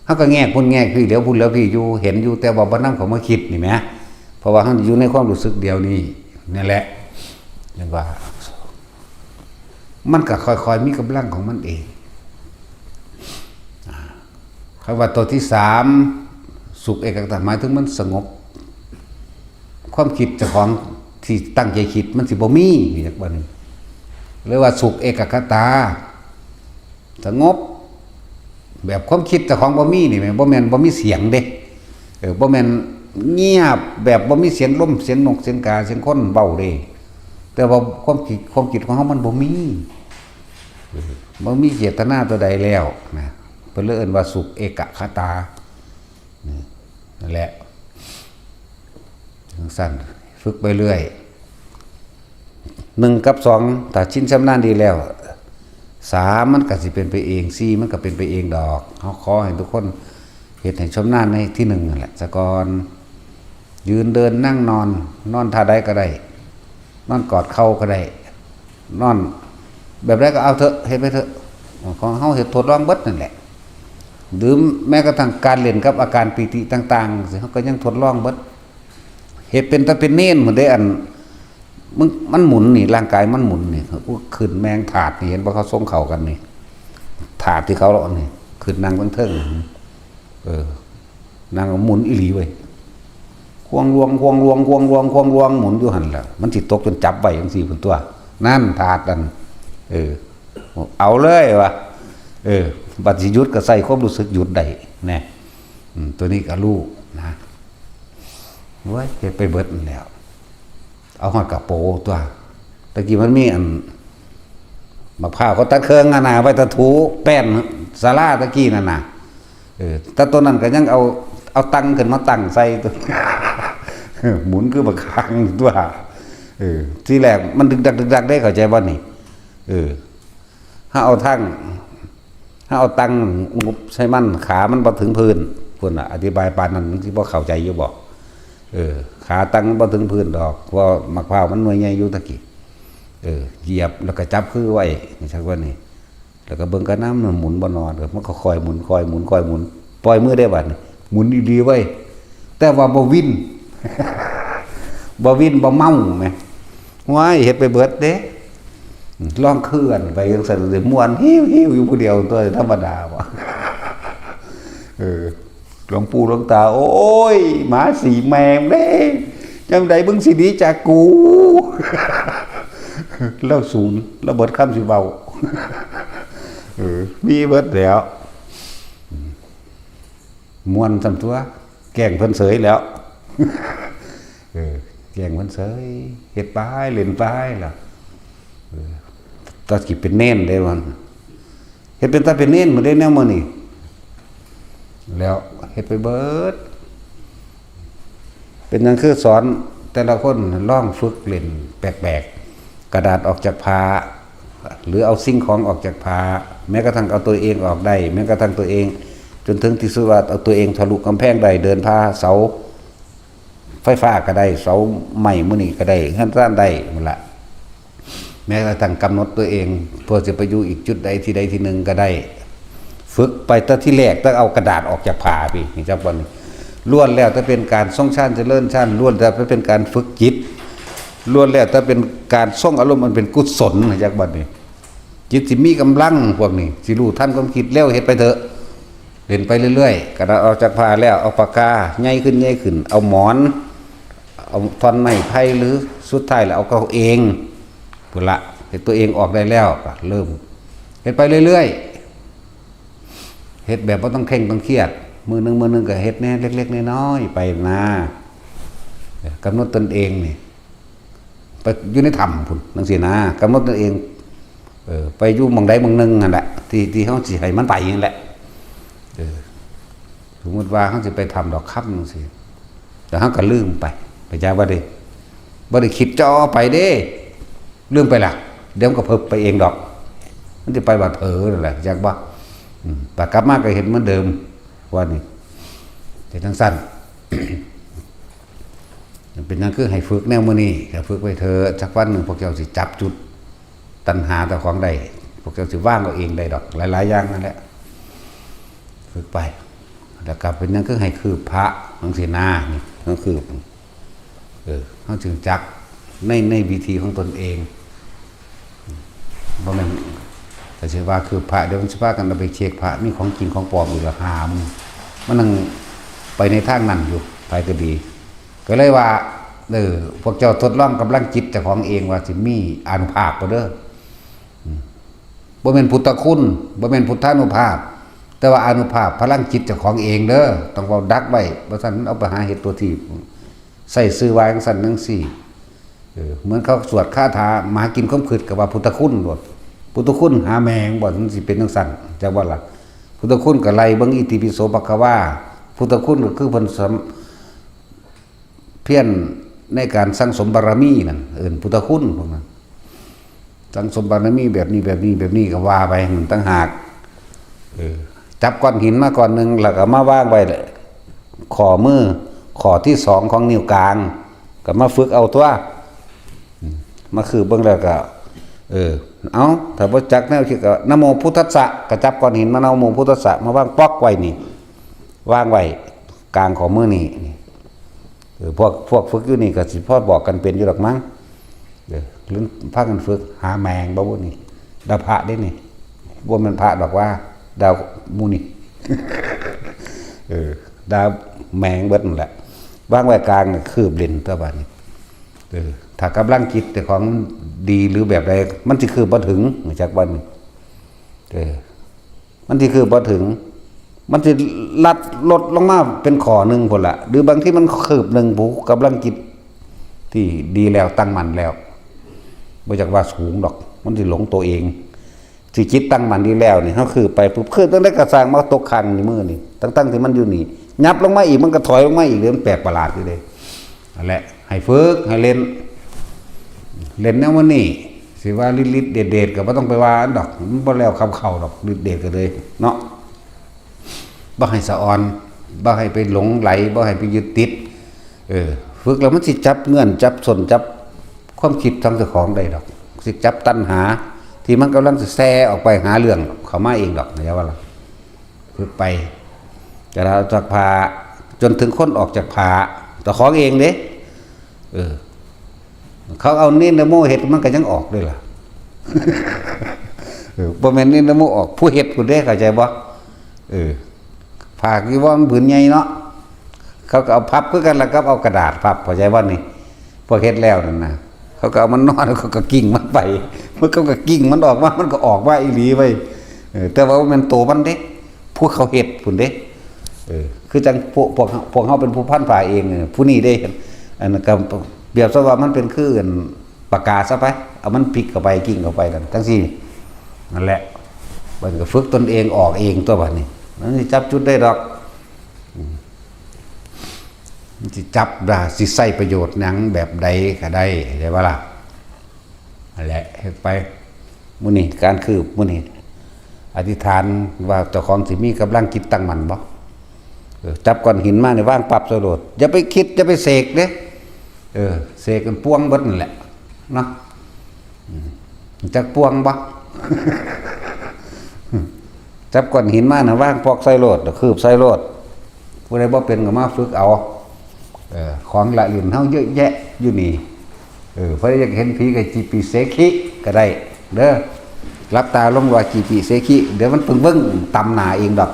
เฮาก็แง่พุ่นแง่พี่เดี๋ยวพุ่นแล้วพี่อยู่เห็นอยู่แต่ว่าบ่นำเข้ามาคิดนี่แหมเพราะว่าเฮาอยู่ในความรู้สึกเดียวนี้นั่นแหละเรียกว่ามันก็ค่อยๆมีกำลังของมันเองคำว่าตัวที่3สุขเอกคตาหมายถึงมันสงบความคิดเจ้าของที่ตั้งใจคิดมันสิบ่มีอย่างบ่นึงเรียกว่าสุขเอกคตาสงบแบบความคิดเจ้าของบ่มีนี่แม่บ่แม่นบ่มีเสียงเด้บ่แม่นเงียบแบบบ่มีเสียงลมเสียงนกเสียงกาเสียงคนเบาเด้แต่ว่าความคิดของเฮามันบ่มีเจตนาตัวใดแล้วนะเพิ่นเลยเอิ้นว่าสุขเอกคตานั่นแหละสั้นฝึกไปเรื่อย1กับ2ถ้าชินชำนาญดีแล้ว3มันก็สิเป็นไปเอง4มันก็เป็นไปเองดอกเฮาขอให้ทุกคนเฮ็ดให้ชำนาญในที่1นั่นแหละซะก่อนยืนเดินนั่งนอนท่าใดก็ได้นอนกอดเข่าก็ได้นอนแบบใดก็เอาเถอะเฮ็ดไปเถอะของเฮาเฮ็ดทดลองเบิดนั่นแหละหรือแม้กระทั่งการเล่นกับอาการปิติต่างๆสิเฮาก็ยังทดลองเบิดเฮ็ดเป็นตาเป็นเน้นเหมือนได้อันมันหมุนนี่ร่างกายมันหมุนนี่ขึ้นแมงถาดนี่เห็นบ่เขาส่งเข้ากันนี่ถาดที่เขาเอานี่ขึ้นนั่งเทิงนั่งหมุนอีหลีเว้ยควงลวงหมุนอยู่หั่นล่ะมันสิตกจนจับไว้จังซี่พุ่นตัวนั่นถาดนั่นเอาเลยวะบัดสิหยุดก็ใส่ความรู้สึกหยุดได้แน่ตัวนี้ก็รู้นะเว้ยเฮ็ดไปเบิดนั่นแล้วเอาฮอดกระโปตัวตะกี้มันมีอันมะพร้าวเขาตัดเครื่องน่ะไว้ตะถูแป้นศาลาตะกี้นั่นน่ะแต่ตัวนั้นก็ยังเอาตังขึ้นมาตั้งใส่ตัว หมุนคือบักคางตัวที่แรกมันดึกดักได้เข้าใจบ่นี่ถ้าเอาตังงบใช้มันขามันบ่ถึงพื้นพุ่นน่ะอธิบายปานนั้นสิบ่เข้าใจอยู่บ่ขาตั้งบ่ถึงพื้นดอกเพราะมะพร้าวมันหน่วยใหญ่อยู่ตะกี้เหยียบแล้วก็จับคือไว้จักว่านี่แล้วก็เบิ่งกระน้ำมันหมุนบ่นอนมันก็ค่อยหมุนปล่อยมือได้บัดนี่หมุนดีๆไว้แต่ว่าบ่วิน บ่วินบ่เมาแม่ว้ายเฮ็ดไปเบิดเด้ลองเคลื่อนไปจังซั่นสิม่วนหิวอยู่ผู้เดียวตัวธรรมดาบ่ หลวงปู่หลวงตาโอ้ยหมาสีแมงเด้จังใดมึงสิดีจากกู แล้วศูนย์แล้วเบิดคำสิเบา มีเบิดแล้วมวนสำตัวแกล้งเพิ่นเสยแล้ว แกล้งเพิ่นเสยเฮ็ดปายเล่นปายล่ะตอนกี่เป็นเน้นได้วันเฮ็ดเป็นตาเป็นเน้นบ่ได้แนวมื้อนี้แล้วเฮ็ดไปเบิดเป็นนั่นคือสอน แต่ละคนล่องฝึกเล่นแปลกๆกระดาษออกจากผ้าหรือเอาสิ่งของออกจากผ้าแม้กระทั่งเอาตัวเองออกได้แม้กระทั่งตัวเองจนถึงที่สุดว่าเอาตัวเองทะลุกำแพงได้เดินผ้าเสาไฟฟ้าก็ได้เสาไม้มื้อนี้ก็ได้เฮือนร้านได้หมดละแม้กระทั่งกำหนดตัวเองเพื่อจะไปอยู่อีกจุดใดที่ใดที่หนึ่งก็ได้ฝึกไปตั้งที่แรกต้องเอากระดาษออกจากผ้าพี่นี่จับวันล้วนแล้วถ้าเป็นการทรงฌานเจริญฌานล้วนแล้วถ้าเป็นการฝึกจิตล้วนแล้วถ้าเป็นการทรงอารมณ์มันเป็นกุศลนะจักบัดนี้จิตสิมีกำลังพวกนี้สิรู้ท่านความคิดแล้วเฮ็ดไปเถอะเล่นไปเรื่อยๆกระดาษออกจากผ้าแล้วเอาปากกาใหญ่ขึ้นเอาหมอนเอาท่อนไม้ไผ่หรือสุดท้ายแล้วเอาเองพุ่นละเฮ็ดตัวเองออกได้แล้วก็เริ่มเฮ็ดไปเรื่อยๆเฮ็ดแบบบ่ต้องเคร่งต้องเครียดมือหนึงก็เฮ็ดแน่เล็กๆน้อยๆไปนะกำหนดตนเองนี่ไปอยู่ในธรรมพุ่นจังซี่นะกำหนดตนเองไปอยู่หม่องใดหม่องหนึงนั่นแหละที่เฮาสิให้มันไปนั่นแหละสมมุติว่าเฮาสิไปทำดอกคับจังซี่แต่เฮาก็ลืมไปจักว่าบ่ได้คิดจ่อไปเด้ลืมไปล่ะเดี๋ยวมันก็เพิบไปเองดอกมันสิไปว่าเผลอนั่นแหละจักบ่แต่กลับมาก็เห็นเหมือนเดิมว่านี่แต่ทั้งสั้น เป็นนั่นคือให้ฝึกแนวมื้อนี้ก็ฝึกไว้เถอะสักวันหนึ่งพวกเจ้าสิจับจุดตัณหาแต่ของใดพวกเจ้าสิว่างเอาเองได้ดอกหลายๆอย่างนั่นแหละฝึกไปแล้วกลับเป็นนั่นคือให้คืบพระจังซี่นะนี่ก็คือเฮาจึงจักในวิธีของตนเองบ่แม่นแต่สิว่าคือพระเดี๋ยวมันสิพากันเอาไปเช็คพระมีของจริงของปลอมอยู่ละหามมันนั่งไปในทางนั้นอยู่ไปก็ดีก็เลยว่าพวกเจ้าทดลองกำลังจิตเจ้าของเองว่าสิมีอานุภาพบ่เด้อบ่แม่นพุทธคุณบ่แม่นพุทธานุภาพแต่ว่าอานุภาพพลังจิตเจ้าของเองเด้อต้องเอาดักไว้บ่ซั่นเอาไปหาเฮ็ดตัวที่ใส่ซื้อไว้จังซั่นจังซี่เหมือนเขาสวดคาถาหมากินข้มขืดกับว่าพุทธคุณโลดพุทธคุณหาแมงบ่มันสิเป็นจังซั่นจักว่าล่ะพุทธคุณก็ไล่เบิ่งอิติปิโสภควาพุทธคุณก็คือเพิ่นเพี้ยนในการสั่งสมบารมีนั่นพุทธคุณพวกนั้นสั่งสมบารมีแบบนี้ก็ว่าไปมันต่างหากจับก้อนหินมาก้อนนึงแล้วก็มาวางไว้ข้อมือข้อที่2ของนิ้วกลางก็มาฝึกเอาตัวมาคือเบิ่งแล้วก็เอาถ้าบ่จักแนวคิดก็นะโมพุทธัสสะก็จับก้อนหินมานะโมพุทธัสสะมาวางป๊อกไว้นี่วางไว้กลางของมือนี่พวกฝึกอยู่นี่ก็สิพอบอกกันเป็นอยู่ดอกมั้งหรือพากันฝึกหาแมงบ่บ่นี่ดาวพระเด้นี่บ่แม่นพระดอกว่าดาวมูนี่ ดาวแมงเบิดนั่นแหละวางไว้กลางนี่คืบเล่นตัวบัดนี้ถ้ากำลังจิตแต่ของดีหรือแบบใดมันสิคืบบ่ถึงจากบัดนี้มันสิคืบบ่ถึงมันสิลัดลดลงมาเป็นข้อนึงพุ่นล่ะหรือบางที่มันคืบนึงผู้กำลังจิตที่ดีแล้วตั้งมั่นแล้วบ่จักว่าสูงดอกมันสิหลงตัวเองสิจิตตั้งมั่นดีแล้วนี่เฮาคือไปปุ๊บคือตั้งแต่กระสร้างมาตกคันนี่มือนี่ตั้งที่มันอยู่นี่ยับลงมาอีกมันก็ถอยลงมาอีกเลยมันแปลกประหลาดอยู่เด้นั่นแหละให้ฝึกให้เล่นแนวมันนี่สิว่าลิดๆเด็ดๆก็บ่ต้องไปว่าอันดอกมันบ่แล้วคำเข้าดอกลิดเด็ดก็เลยเนาะบ่ให้สะออนบ่ให้ไปหลงไหลบ่ให้ไปยึดติดฝึกแล้วมันสิจับเงื่อนจับสนจับความคิดทางเจ้าของได้ดอกสิจับตัณหาที่มันกำลังสิแซ่ออกไปหาเรื่องเข้ามาเองดอกนะว่าล่ะฝึกไปจะเราจากพาจนถึงคนออกจากพาแต่ของเองเด้เขาเอานินโมเฮ็ดมันก็ยังออกด้วยล่ะ บ่แม่นนินโมออกผู้เฮ็ดผู้เด้เข้าใจบ่ผากอีว่ามันผืนใหญ่เนาะเขาก็เอาพับคือกันแล้วก็เอากระดาษพับเข้าใจบ่นี่พวกเฮ็ดแล้วนั่นน่ะเขาก็เอามันนอนแล้วเขาก็กิ่งมันไปมันก็กิ่งมันออกมามันก็ออกมาอีหลีไว้แต่ว่ามันโตมันเด้พวกเขาเฮ็ดพุ่นเด้คือจังพวกเฮาเป็นผู้พันฝ่ายเองผู้นี้ได้อันนั้นก็เปรียบซะว่ามันเป็นคือปากกาซะไปเอามันพลิกเข้าไปกิ่งเข้าไปนั่นจังซี่นั่นแหละมันก็ฝึกตนเองออกเองตัวบัดนี้มันสิจับจุดได้ดอก มันสิจับได้สิใช้ประโยชน์หยังแบบใดก็ได้ใช่ป่ะล่ะนั่นแหละเฮ็ดไปมื้อนี้การคืบมื้อนี้อธิษฐานว่าเจ้าของสิมีกำลังจิตตั้งมั่นบ่จับก้อนหินมาเนี่ยวางปรับสโลดอย่าไปคิดอย่าไปเสกเด้เสกกันปวงเบิดนั่นแหละเนาะจักปวงบ่ จับก้อนหินมาน่ะวางปอกใส่โลดคืบใส่โลดผู้ใดบ่เป็นก็มาฝึกเอาของละลิ่นเฮาเยอะแยะอยู่นี่เพราะอยากเห็นผีกับจีปีเสคิก็ได้เด้อรับตาลงว่าจีปีเสคิเดี๋ยวมันปึงเบิ่งตำหน้าเองดอก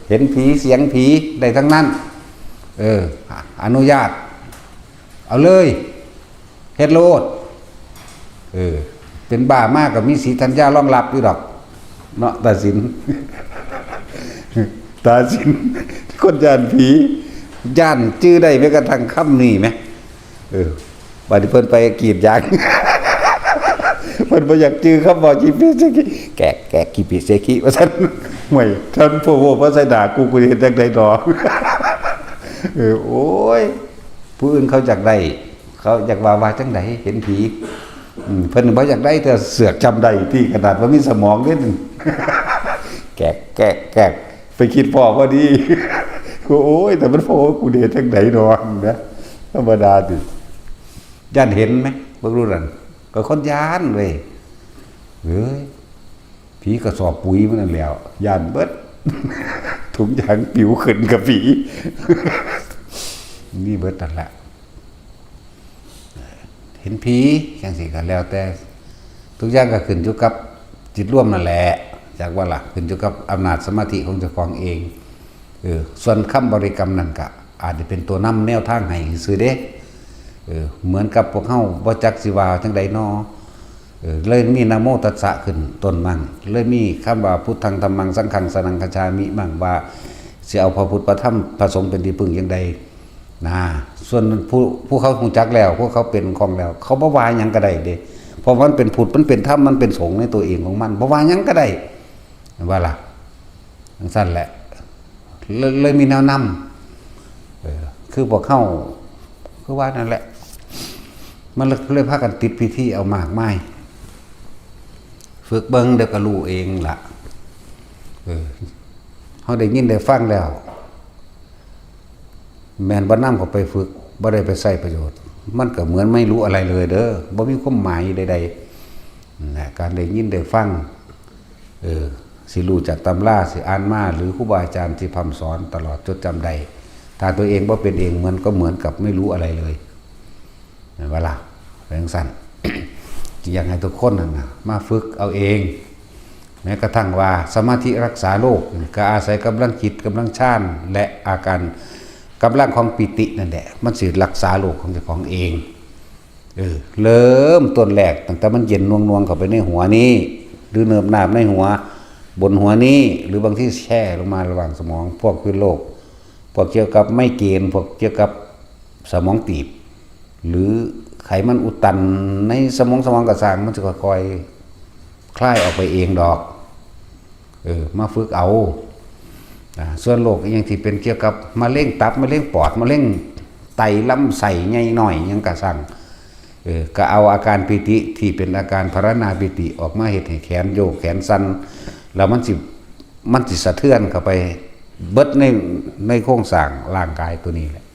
เห็นผีเสียงผีได้ทั้งนั้นอนุญาตเอาเลยเฮ็ดโลดเป็นบ้ามากกับมีสีธัญญารองรับอยู่ดอกเนาะตาสิน ตาสินคนย่านผีย่านชื่อได้แม้กระทั่งค่ำนี่ไหมบัดนี้เพิ่นไปกรีดยาง เพิ่นบ่อยากชื่อคำว่ากีปีเซกิแกะกีปีเซกิว่าซั่นห่วยท่านผู้ว่าใส่ด่ากูเห็นจังได๋ดอก โอ้ยผู้อื่นเขาอยากได้เขาอยากว่าจังได๋เห็นผีเพิ่นบ่อยากได้แต่เสือกจำได้ที่ขนาดว่ามีสมองเด้ แกะไปคิดพอพอดี โอ้ยแต่มันพอกูเดชจังได๋ดอกนะธรรมดาดิย่านเห็นไหมบ่รู้นั่นก็คนย่านเว้ยผีกระสอบปุ๋ยมันนั่นแล้วย่านเบิด ถุงยางปิวขึ้นกับผี นี่เบิดนั่นแหละเห็นผีจังซี่ก็แล้วแต่ทุกอย่างก็ขึ้นอยู่กับจิตร่วมนั่นแหละจากว่าล่ะขึ้นอยู่กับอำนาจสมาธิของเจ้าของเองส่วนคำบริกรรมนั่นก็อาจจะเป็นตัวนำแนวทางให้ซื่อเด้เหมือนกับพวกเฮาบ่จักสิว่าจังใดน้อเลยมีนะโมตัสสะขึ้นต้นมั่งเลยมีคำว่าพุทธังธัมมังสังฆังสนังคัจฉามิมั่งว่าสิเอาพระพุทธพระธรรมพระสงฆ์เป็นที่พึ่งจังใดนะส่วนผู้เขาฮู้จักแล้วพวกเขาเป็นของแล้วเขาบ่ว่าหยังก็ได้เด้เพราะมันเป็นพุทธมันเป็นธรรมมันเป็นสงฆ์ในตัวเองของมันบ่ว่าหยังก็ได้ว่าล่ะจังซั่นแหละเลยมีแนวนำคือพวกเขาคือว่านั่นแหละมันเลยพากันติดพิธีเอามากมายฝึกเบิ่งเดี๋ยวก็รู้เองล่ะเขาได้ยินได้ฟังแล้วแม่นบ่นำเขาไปฝึกบ่ได้ไปใช้ประโยชน์มันก็เหมือนไม่รู้อะไรเลยเด้อบ่มีความหมายใดๆนะการได้ยินได้ฟังสิรู้จากตำราสิอ่านมาหรือครูบาอาจารย์ที่พร่ำสอนตลอดจดจำได้ถ้าตัวเองบ่เป็นเองมันก็เหมือนกับไม่รู้อะไรเลยเวลาเป็นสั้น อยากให้ทุกคนมาฝึกเอาเองแม้กระทั่งว่าสมาธิรักษาโรคก็อาศัยกำลังจิตกำลังฌานและอาการกำลังของปิตินั่นแหละมันสิรักษาโรคของเจ้าของเองเริ่มต้นแรกตั้งแต่มันเย็นนวงๆเข้าไปในหัวนี้หรือเนิบนาบในหัวบนหัวนี้หรือบางที่แช่ลงมาระหว่างสมองพวกคือโรคพวกเกี่ยวกับไม่เกณฑ์พวกเกี่ยวกับสมองตีบหรือไขมันอุดตันในสมองกระสังมันจะค่อยๆคลายออกไปเองดอกมาฝึกเอาส่วนโรคอย่างที่เป็นเกี่ยวกับมะเร็งตับมะเร็งปอดมะเร็งไตลำไส้ใหญ่หน่อยยังกระสังก็เอาอาการปิติที่เป็นอาการพารณาปิติออกมาเฮ็ดให้แขนโยกแขนสั่นแล้วมันสิสะเทือนเข้าไปเบิดในโครงสร้างร่างกายตัวนี้แหละ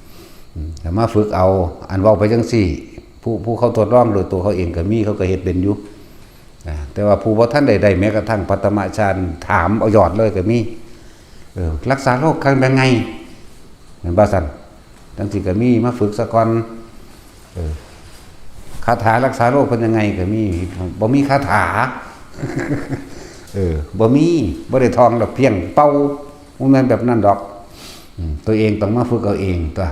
แต่มาฝึกเอาอันเว้าไปจังซี่ผู้เขาทดลองโดยตัวเขาเองก็มีเขาก็เฮ็ดเป็นอยู่แต่ว่าผู้บ่ทันได้แม้กระทั่งปฐมฌานถามเอายอดเลยก็มีรักษาโรคกันเป็นไงเหมือนว่าซั่นจังซี่ก็มีมาฝึกซะก่อนคาถารักษาโรคเป็นยังไงก็มีบ่มีคาถา บ่มีบ่ได้ท่องดอกเพียงเป่าบ่แม่นแบบนั้นดอกตัวเองต้องมาฝึกเอาเองตัว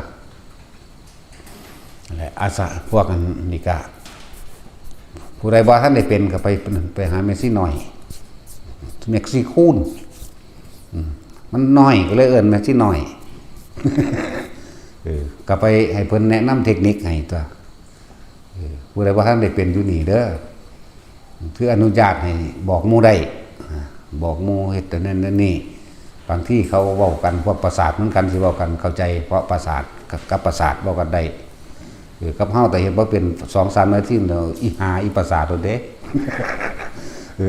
นั่นแหละอาสาพวกนั้นนี่ก็ผู้ใดบ่ทันได้เป็นก็ไปหาเมสซี่หน่อยเมสซี่คูณมันน้อยก็เลยเอิ้นเมสซี่หน่อย ก็ไปให้เพิ่นแนะนำเทคนิคให้ตัวผู้ใดบ่ทันได้เป็นอยู่นี่เด้อคืออนุญาตให้บอกหมู่ได้บอกหมู่เฮ็ดแต่นั้นนี่ บางที่เขาเว้ากันพวกประสาทเหมือนกันสิเว้ากันเข้าใจเพราะประสาทกับประสาทเว้ากันได้กับเฮาแต่เห็นว่าเป็น2-3 นาทีเนาะอีหาอีประสาทโดนเด้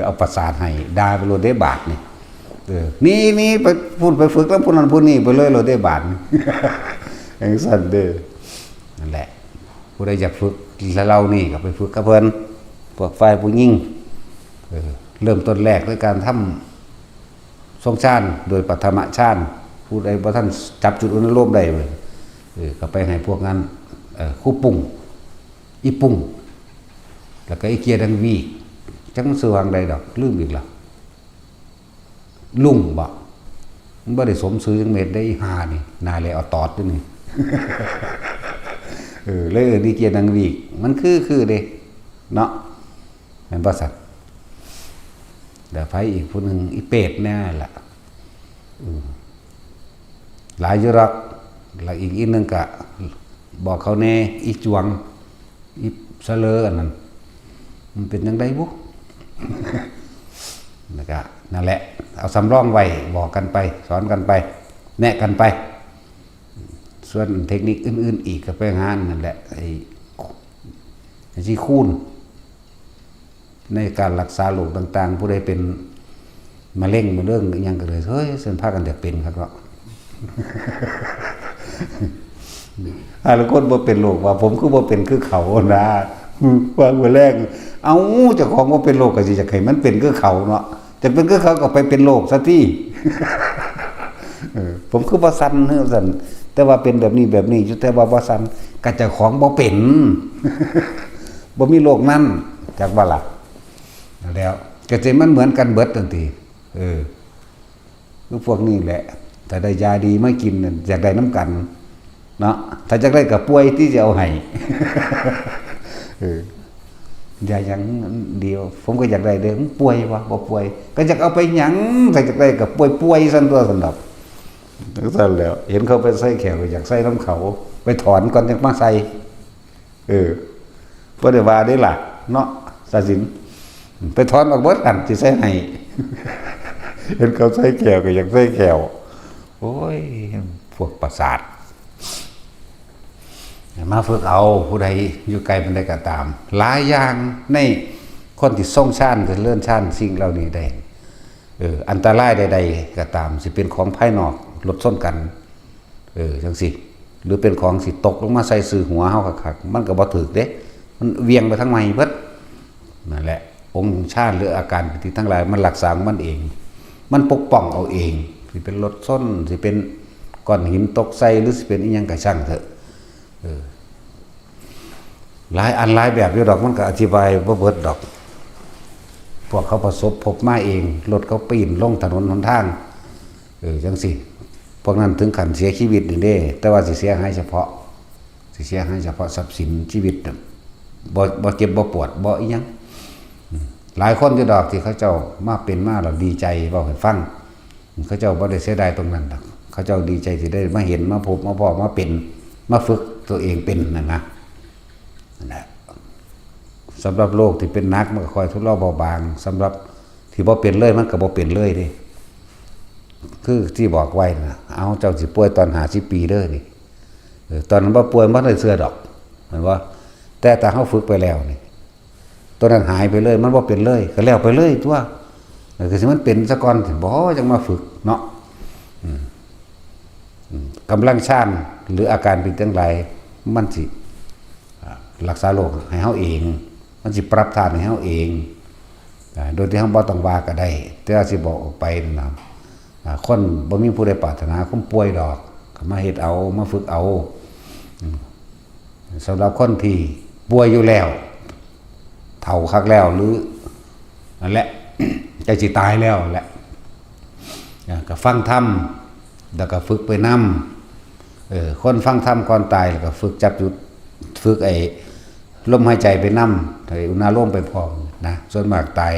เอาประสาทให้ด่าไปโลดเด้บาทนี่นี่ไปพูดไปฝึกแล้วพูดนั้นพูดนี่ไปเลยโลดเด้บาท อย่างสั่นเด้อนั่นแหละผู้ใดอยากฝึกแล้วเรานี่ก็ไปฝึกกับเพิ่นพวกฝ่ายผู้หญิงเริ่มต้นแรกด้วยการทำทรงฌานโดยปฐมฌานผู้ใดบ่ท่านจับจุดอนุโลมได้เลยก็ไปให้พวกนั้นคู่ปุ่งอีปุ่งแล้วก็อีเกียดังวีจังสว่างใดดอกลืมอีกแล้วลุงบ่มันบ่ได้สมซื้อจังเม็ดได้อีหานี่นาเลยเอาตอดด้วยนี่ เลยอีเกียดังวีมันคือเด้เนาะแม่นบ่สัตว์เดี๋ยวไผอีกผู้นึงอีเป็ดแน่ล่ะหลายอยู่หรอกแล้วอีกนึงก็บอกเขาแน่อีจวงอีเสลออันนั้นมันเป็นจังได๋บุ แล้วก็นั่นแหละเอาสำรองไว้บอกกันไปสอนกันไปแนะกันไปส่วนเทคนิคอื่นๆอีกก็ไปหานั่นแหละไอ้ที่คูณในการรักษาโรคต่างๆผู้ใดเป็นมะเร็งมาเรื่องอหยังก็เลยเฮ้ยเส้นพากันอยากเป็นครับเนาะ แล้วคนบ่เป็นโรคว่าผมคือบ่เป็นคือเขานะว่ามื้อแรกเอาเจ้าของบ่เป็นโรคก็สิจะให้มันเป็นคือเขาเนาะจะเป็นคือเขาก็ไปเป็นโรคซะที่ ผมคือบ่สั่นเฮ้อสั่นแต่ว่าเป็นแบบนี้อยู่แต่ว่าบ่สั่นก็เจ้าของบ่เป็น บ่มีโรคนั้นจักว่าล่ะแล้วก็สิมันเหมือนกันเบิดทันทีคือพวกนี้แหละแต่ได้ยาดีมากินนั่นอยากได้น้ำกันเนาะถ้าอยากได้ก็ป่วยที่จะเอาให้ ยาหยังเดียวผมก็อยากได้เด้อป่วยบ่ป่วยก็อยากเอาไปหยังถ้าอยากได้ก็ป่วยซั่นตัวซั่นดอกซั่นแล้วเห็นเขาไปใส่แขวก็อยากใส่น้ำเขาไปถอนก่อนจังมาใส่บ่ได้ว่าได้ล่ะเนาะศาสินไปถอนออกเบิดอันสิใส่ให้ เห็นเขาใส่แขวก็อยากใส่แขวโอ้ยพวกประสาทมาฝึกเอาผู้ใดอยู่ไกลมันได้ก็ตามหลายอย่างในคนที่ทรงฌานจะเลื่อนฌานสิ่งเหล่านี้ได้อันตรายใดๆก็ตามสิเป็นของภายนอกลดส้นกันจังสิหรือเป็นของสิตกลงมาใส่สื่อหัวเฮาคักๆมันก็บ่ถูกเด้มันเวียงไปทั้งไม้เบิดนั่นแหละองค์ฌานหรืออาการที่ทั้งหลายมันรักษาของมันเองมันปกป้องเอาเองสิเป็นลดส้นสิเป็นก้อนหินตกใส่หรือสิเป็นอีหยังก็ช่างเถอะหลายอันหลายแบบอยู่ดอกมันก็อธิบายบ่เบิดดอกพวกเขาประสบพบมาเองรถเขาปีนลงถนนหนทางจังสิพวกนั้นถึงขั้นเสียชีวิตนี่เด้แต่ว่าสิเสียหายเฉพาะทรัพย์สินชีวิตบ่เจ็บบ่ปวดบ่อีหยังหลายคนอยู่ดอกที่เขาเจ้ามาเป็นมาแล้วดีใจเว้าให้ฟังเขาเจ้าบ่ได้เสียดายตรงนั้นดอกเขาเจ้าดีใจที่ได้มาเห็นมาพบมาพ้อมาเป็นมาฝึกตัวเองเป็นนั่นนะสำหรับโรคที่เป็นนักมันก็คอยทุเลาเบาบางสำหรับที่บ่เป็นเลยมันก็บ่เป็นเลยดิคือที่บอกไว้นะเอาเจ้าสิป่วยตอน50 ปีเด้อนี่ตอนนั้นบ่ป่วยบ่ได้เชื่อดอกเห็นบ่แต่ถ้าเฮาฝึกไปแล้วนี่ตัวนั้นหายไปเลยมันบ่เป็นเลยก็แล้วไปเลยตัวคือสิมันเป็นซะก่อนบ่จังมาฝึกเนาะกำลังฌานหรืออาการเป็นจังไรมันสิรักษาโรคให้เฮาเองมันสิปรับทานให้เฮาเองโดยที่เฮาบ่ต้องว่าก็ได้แต่ว่าสิบอกออกไปนะคนบ่มีผู้ใดปรารถนาคนป่วยดอกก็มาเฮ็ดเอามาฝึกเอาสำหรับคนที่ป่วยอยู่แล้วเฒ่าคักแล้วหรือนั่นแหละ ใจสิตายแล้วแหละก็ฟังธรรมแล้วก็ฝึกไปนำคนฟังธรรมก่อนตายแล้วก็ฝึกจับจุดฝึกไอ้ลมหายใจไปนำไอ้อุณาโลมไปพร้อมนะส่วนมากตาย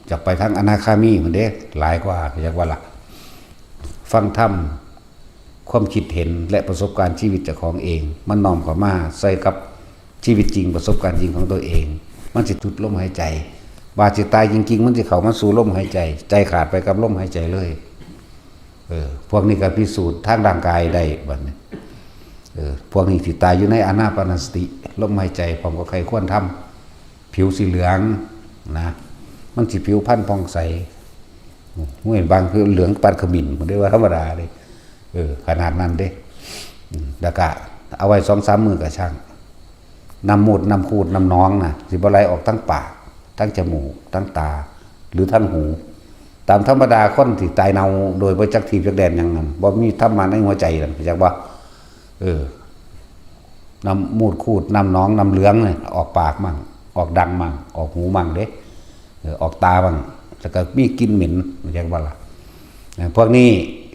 จะไปทางอนาคามีมันเด้หลายกว่าอยากว่าล่ะฟังธรรมความคิดเห็นและประสบการณ์ชีวิตเจ้าของเองมันน้อมเข้ามาใส่กับชีวิตจริงประสบการณ์จริงของตัวเองมันสิจุดลมหายใจ บาดจิตตายจริงๆมันจะเข้ามาสู่ลมหายใจใจขาดไปกับลมหายใจเลยพวกนี้ก็พิสูจน์ทางร่างกายได้บัดนี้พวกนี้ที่ตายอยู่ในอานาปานสติลมหายใจผมก็ใครควรทำผิวสีเหลืองนะมันสิผิวพันธุ์ผ่องใสเมื่อบางคือเหลืองปานขมิ้นมันได้ว่าธรรมดาเลยขนาดนั้นเด้แล้วก็เอาไว้2-3 มือกับช่างน้ำมูดน้ำคูดน้ำน้องนะสิบไหลออกทั้งปากทั้งจมูกทั้งตาหรือทั้งหูตามธรรมดาคนที่ตายเนาโดยบ่จักทีจักแดนอย่างนั้นบ่มีธรรมะในหัวใจนั่นจักว่าน้ำมูดคูดน้ำน้องน้ำเหลืองเลยออกปากมั่งออกดังมั่งออกหูมั่งเด้ออกตามั่งแล้วก็มีกลิ่นเหม็นจักว่าล่ะพวกนี้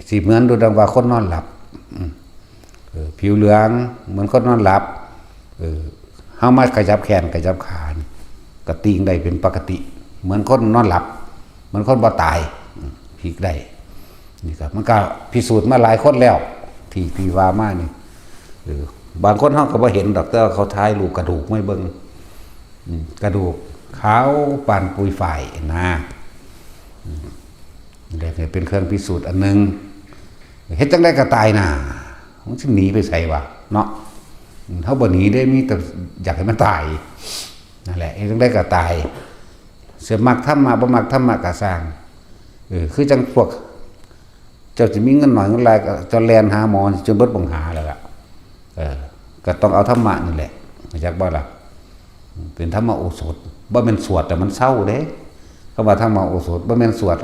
สิเหมือนดูดังว่าคนนอนหลับผิวเหลืองเหมือนคนนอนหลับเฮามาขยับแขนขยับขาก็ติงได้เป็นปกติเหมือนคนนอนหลับเหมือนคนบ่ตายพลิกได้นี่ครับมันก็พิสูจน์มาหลายคนแล้วที่ว่ามานี่บางคนเฮาก็บ่เห็นดอกแต่เขาทายรูปกระดูกไม่เบิ่งกระดูกขาวปานปุยฝ้ายนะนี่เป็นเครื่องพิสูจน์อันนึงเฮ็ดจังได๋ก็ตายน่ะมันสิหนีไปไสวะเนาะเฮาบ่หนีได้มีแต่อยากให้มันตายนั่นแหละเฮ็ดจังได๋ก็ตายเสียมักธรรมะบ่มักธรรมะก็สร้างคือจังพวกเจ้าสิมีเงินหน่อยเงินหลายก็จะแล่นหาหมอจนเบิดบังหาแล้วล่ะก็ต้องเอาธรรมะนี่แหละจักบ่ล่ะเป็นธรรมโอสถบ่แม่นสวดแต่มันเศร้าเด้คำว่าธรรมโอสถบ่แม่นสวด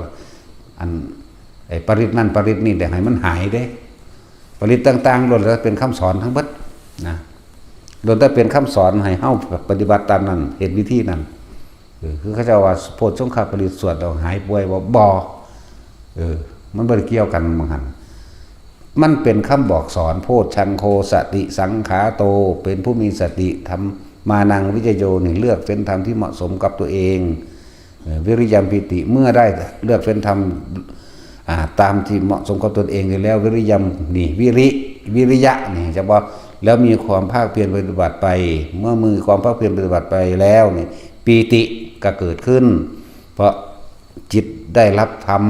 อันไอ้ปริตนั่นปริตนี่ได้ให้มันหายเด้ปริตต่างๆล้วนแล้วเป็นคำสอนทั้งเบิดนะล้วนแต่เป็นคำสอนให้เฮาปฏิบัติตามนั้นเฮ็ดวิธีนั้นคือเขาจะว่าโพธิสงฆ์ปริตสวดเอาหายป่วยบ่มันบ่ได้เกี่ยวกันบางหันมันเป็นคำบอกสอนโพชังโคสติสังขาโตเป็นผู้มีสติทำมานังวิจโยนี่เลือกเฟ้นธรรมที่เหมาะสมกับตัวเองวิริยมปิติเมื่อได้เลือกเฟ้นธรรมตามที่เหมาะสมกับตนเองแล้ววิริยมนี่วิริยะนี่จะบอกแล้วมีความภาคเพียรปฏิบัติไปเมื่อมือความภาคเพียรปฏิบัติไปแล้วนี่ปีติก็เกิดขึ้นเพราะจิตได้รับธรรม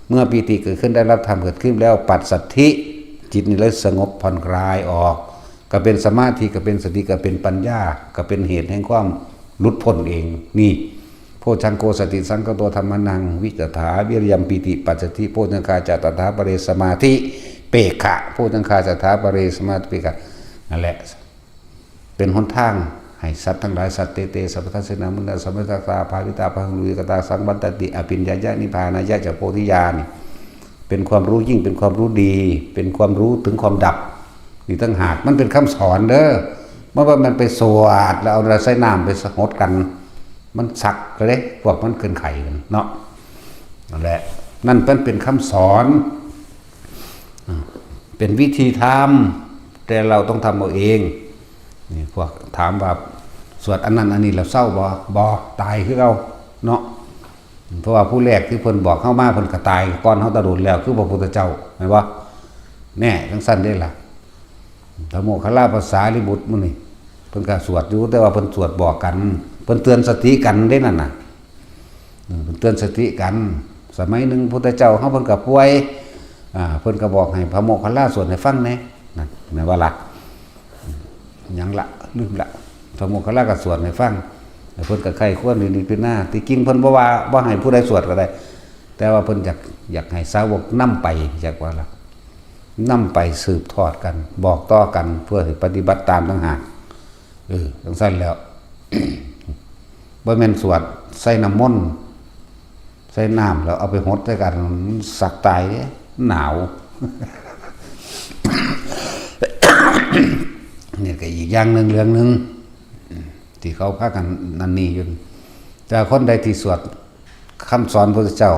เมื่อปีติเกิดขึ้นได้รับธรรมเกิดขึ้นแล้วปัสสัทธิจิตนี่เลยสงบผ่อนคลายออกก็เป็นสมาธิก็เป็นสติก็เป็นปัญญาก็เป็นเหตุแห่งความหลุดพ้นเองนี่โพชังโกสติสังกโตธรรมนังวิจถาวิริยมปีติปัสสัทธิโพชังคาจตถาปเรสมาธิเปขะโพชังคาจตถาปเรสมาธิเปขะนั่นแหละเป็นหนทางให้สัตว์ทั้งหลายสัตว์เตสัพพทัสสนามุนสัมปตาภาวิตาภังลุยกตาสังบัตติอภิญญายะนิพพานายะจากโพธิญาณเป็นความรู้ยิ่งเป็นความรู้ดีเป็นความรู้ถึงความดับนี่ตั้งหากมันเป็นคำสอนเด้อเมื่อว่ามันไปสวดแล้วเอาอะไรใส่น้ำไปสะหดกันมันสักเลยพวกมันเกินไข่กันเนาะนั่นแหละนั่นเป็นคำสอนเป็นวิธีทำแต่เราต้องทำเอาเองนี่พวกถามว่าสวดอันนั้นอันนี้เราเศร้าบ่ตายคือเราเนาะเพราะว่าผู้แรกที่เพิ่นบอกเข้ามาเพิ่นก็ตายก่อนเฮาตะโดนแล้วคือพระพุทธเจ้าแม่นบ่แน่จังซั่นได้ล่ะธรรมโมคคัลลาภาษาลิบุตรมื้อนี้เพิ่นก็สวดอยู่แต่ว่าเพิ่นสวดบอกกันเพิ่นเตือนสติกันได้นั่นน่ะเพิ่นเตือนสติกันสมัยหนึงพุทธเจ้าเฮาเพิ่นก็ป่วยเพิ่นก็บอกให้พระโมคคัลลาสวดให้ฟังแหน่นั่นแม่นว่าล่ะหยังละลืมละพระโมคคัลลาก็สวดให้ฟังเพิ่นก็ไข้ควรนี่เป็นหน้าที่จริงเพิ่นบ่ว่าบ่ให้ผู้ใดสวดก็ได้แต่ว่าเพิ่นอยากให้สาวกนำไปจักว่าล่ะนำไปสืบทอดกันบอกต่อกันเพื่อให้ปฏิบัติตามต่างหากจังซั่นแล้ว บ่แม่นสวดใส่น้ำมนต์ใส่น้ำแล้วเอาไปหดใส่กันมันสักตายหนาว เนี่ยก็อีกอย่างนึงเรื่องนึงที่เขาพากันนั่นนี่อยู่แต่คนใดที่สวดคำสอนพระพุทธเจ้า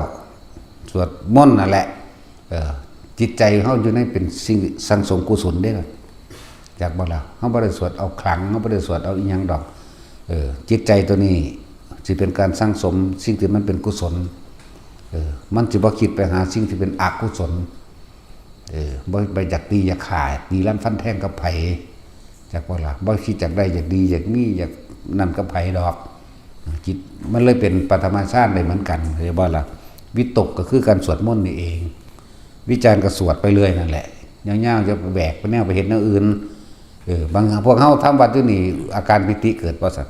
สวดมนต์นั่นแหละจิตใจเขาอยู่ในเป็นสิ่งสังสมกุศลได้ก่อนจากบ่แล้วเขาบ่ได้สวดเอาขลังเขาบ่ได้สวดเอาอีหยังดอกจิตใจตัวนี้สิเป็นการสร้างสมสิ่งที่มันเป็นกุศลมันสิบ่คิดไปหาสิ่งที่เป็นอกุศลบ่ไปอยากดีอยากขายดีลั่นฟันแทงกับไผจากบ่ล่ะบ่คิดอยากได้อยากดีอยากมีอยากนั่นกับไผดอก จิตมันเลยเป็นปฐมฌานได้เหมือนกันเรียกว่าล่ะวิตกก็คือการสวดมนต์นี่เอง วิจารณ์ก็สวดไปเรื่อยนั่นแหละย่างๆจะแบกไปแนวไปเห็นแนวอื่นบางพวกเฮาทำวัดอยู่นี่อาการปิติเกิดบ่ซั่น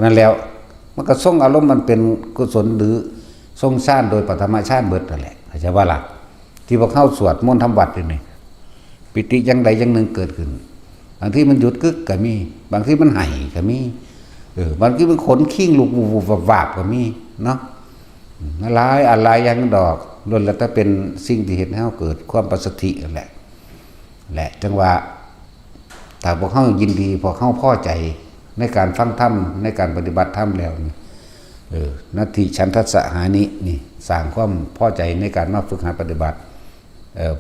นั้นแล้วมันก็ส่งอารมณ์มันเป็นกุศลหรือทรงฌานโดยปฐมฌานเบิดนั่นแหละเข้าใจว่าล่ะที่พวกเฮาสวดมนต์ทำวัดอยู่นี่ปิติอย่างใดอย่างหนึ่งเกิดขึ้นบางทีมันหยุดกึกก็มีบางทีมันไหก็มีบางทีมันขนขิ้งลูกวูบวาบก็มีเนาะหลายอะไรอย่างดอกล้วนแล้วแต่เป็นสิ่งที่เฮ็ดให้เฮาเกิดความปัสสัทธินั่นแหละจังว่าถ้าพวกเฮายินดีพวกเฮาพอใจในการฟังธรรมในการปฏิบัติธรรมแล้วนี่นัตถิฉันทสหานินี่สร้างความพอใจในการมาฝึกหัดปฏิบัติ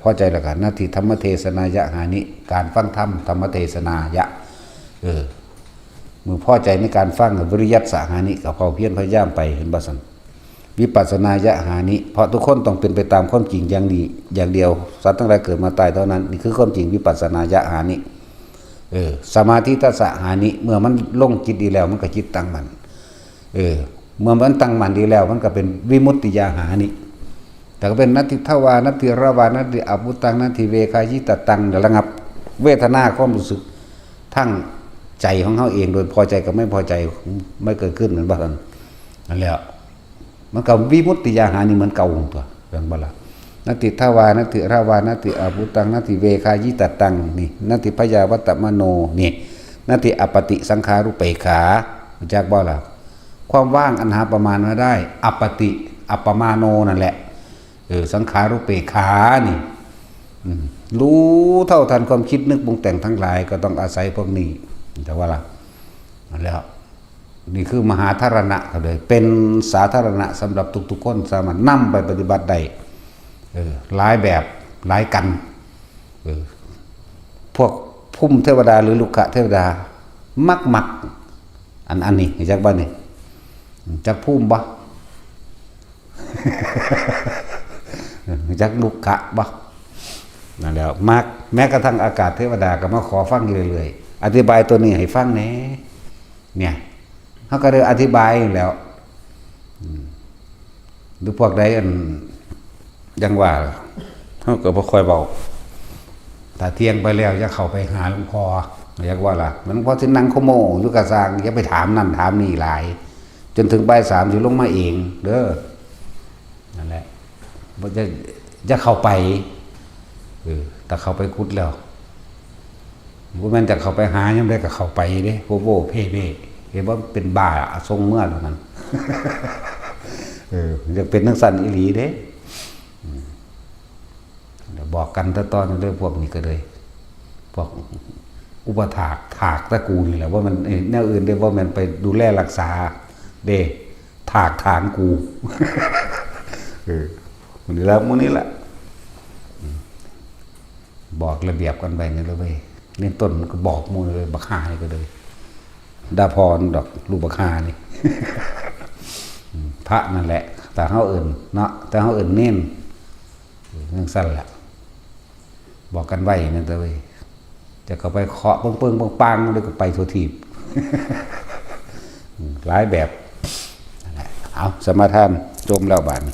พอใจแล้วกันนัตถิธรรมเทศนายะหานิการฟังธรรมธรรมเทศนายะมือพอใจในการฟังวิริยัตสหานิกับเผาเพียรพยายามไปเห็นบ่ซั่นวิปัสสนายะหานิเพราะทุกคนต้องเป็นไปตามความจริงอย่างนี้อย่างเดียวสัตว์ทั้งหลายเกิดมาตายเท่านั้นนี่คือความจริงวิปัสสนายะหานิสมาธิทัสสะหานิเมื่อมันลงจิตดีแล้วมันก็จิตตั้งมั่นเมื่อมันตั้งมั่นดีแล้วมันก็เป็นวิมุตติญาหานิแต่ก็เป็นนัตถิทวานัตถิรวานัตถิอภุตังนัตถิเวคายิตตังระงับเวทนาความรู้สึกทั้งใจของเขาเองโดยพอใจกับไม่พอใจไม่เกิดขึ้นเหมือนบ้านนั่นแหละมันก็วิมุตติญาหานิเหมือนเก่าตัวเรื่องบ้านนัตถิทวานัตถิรวานัตถิอภุตังนัตถิเวคายิตตังนี่นัตถิพยาวัตตมโนนี่นัตถิอปฏิสังขารุเปขาจากบ้านความว่างอันหาประมาณมาได้อปฏิอัปปมาโนนั่นแหละสังขารุเปขานี่รู้เท่าทันความคิดนึกปรุงแต่งทั้งหลายก็ต้องอาศัยพวกนี้แต่ว่าล่ะแล้วนี่คือมหาธารณะก็เลยเป็นสาธารณะสำหรับทุกๆคนสามารถนำไปปฏิบัติได้หลายแบบหลายกันพวกพุ่มเทวดาหรือลูกขะเทวดามักอันนี้จากบ้านนี่จากพุ่มบ่จากลูกขะบ่นั่นแหละมักแม้กระทั่งอากาศเทวดาก็มาขอฟังเรื่อยๆอธิบายตัวนี้ให้ฟังแหน่เนี่ยเขาก็เลยอธิบายแล้วหรือพวกใดยังว่าเขาก็บ่ค่อยเบาถ้าเที่ยงไปแล้วจะเข้าไปหาหลวงพ่ออยากว่าล่ะมันพอสินั่งโคโมอยู่กะสร้างอย่าไปถามนั่นถามนี่หลายจนถึงบ่าย3สิลงมาเองเด้อนั่นแหละบ่จะเข้าไปแต่เข้าไปคุดแล้วบ่แม่นจะเข้าไปหายังได้ก็เข้าไปเด้โว้เพ่เห็นว่าเป็นบ้าทรงเมื่อแล้วนั้นจะเป็นนักสั่นอีหลีเด้บอกกันตอนนั้นเลยพวกนี้ก็เลยพวกอุปถากตะกูนี่แหละว่ามันแนวอื่นเด้ว่ามันไปดูแลรักษาเด้ถากฐานกูมันนี่แล้วมื้อนี้แหละบอกระเบียบกันไปนี่เลยเว้ยเล่นต้นก็บอกมูเลยบักหานี่ก็เลยดาพรดอกลูกบักหานี่พระนั่นแหละแต่เฮาเอิ้นเนาะแต่เฮาเอิ้นเน้นจังซั่นแหละบอกกันไว้นั่นเด้อเว้ยจะเข้าไปเคาะปึ้งๆปังๆแล้วก็ไปทั่วทีบหลายแบบนั่นแหละเอาสมาทานจมแล้วบาดนี้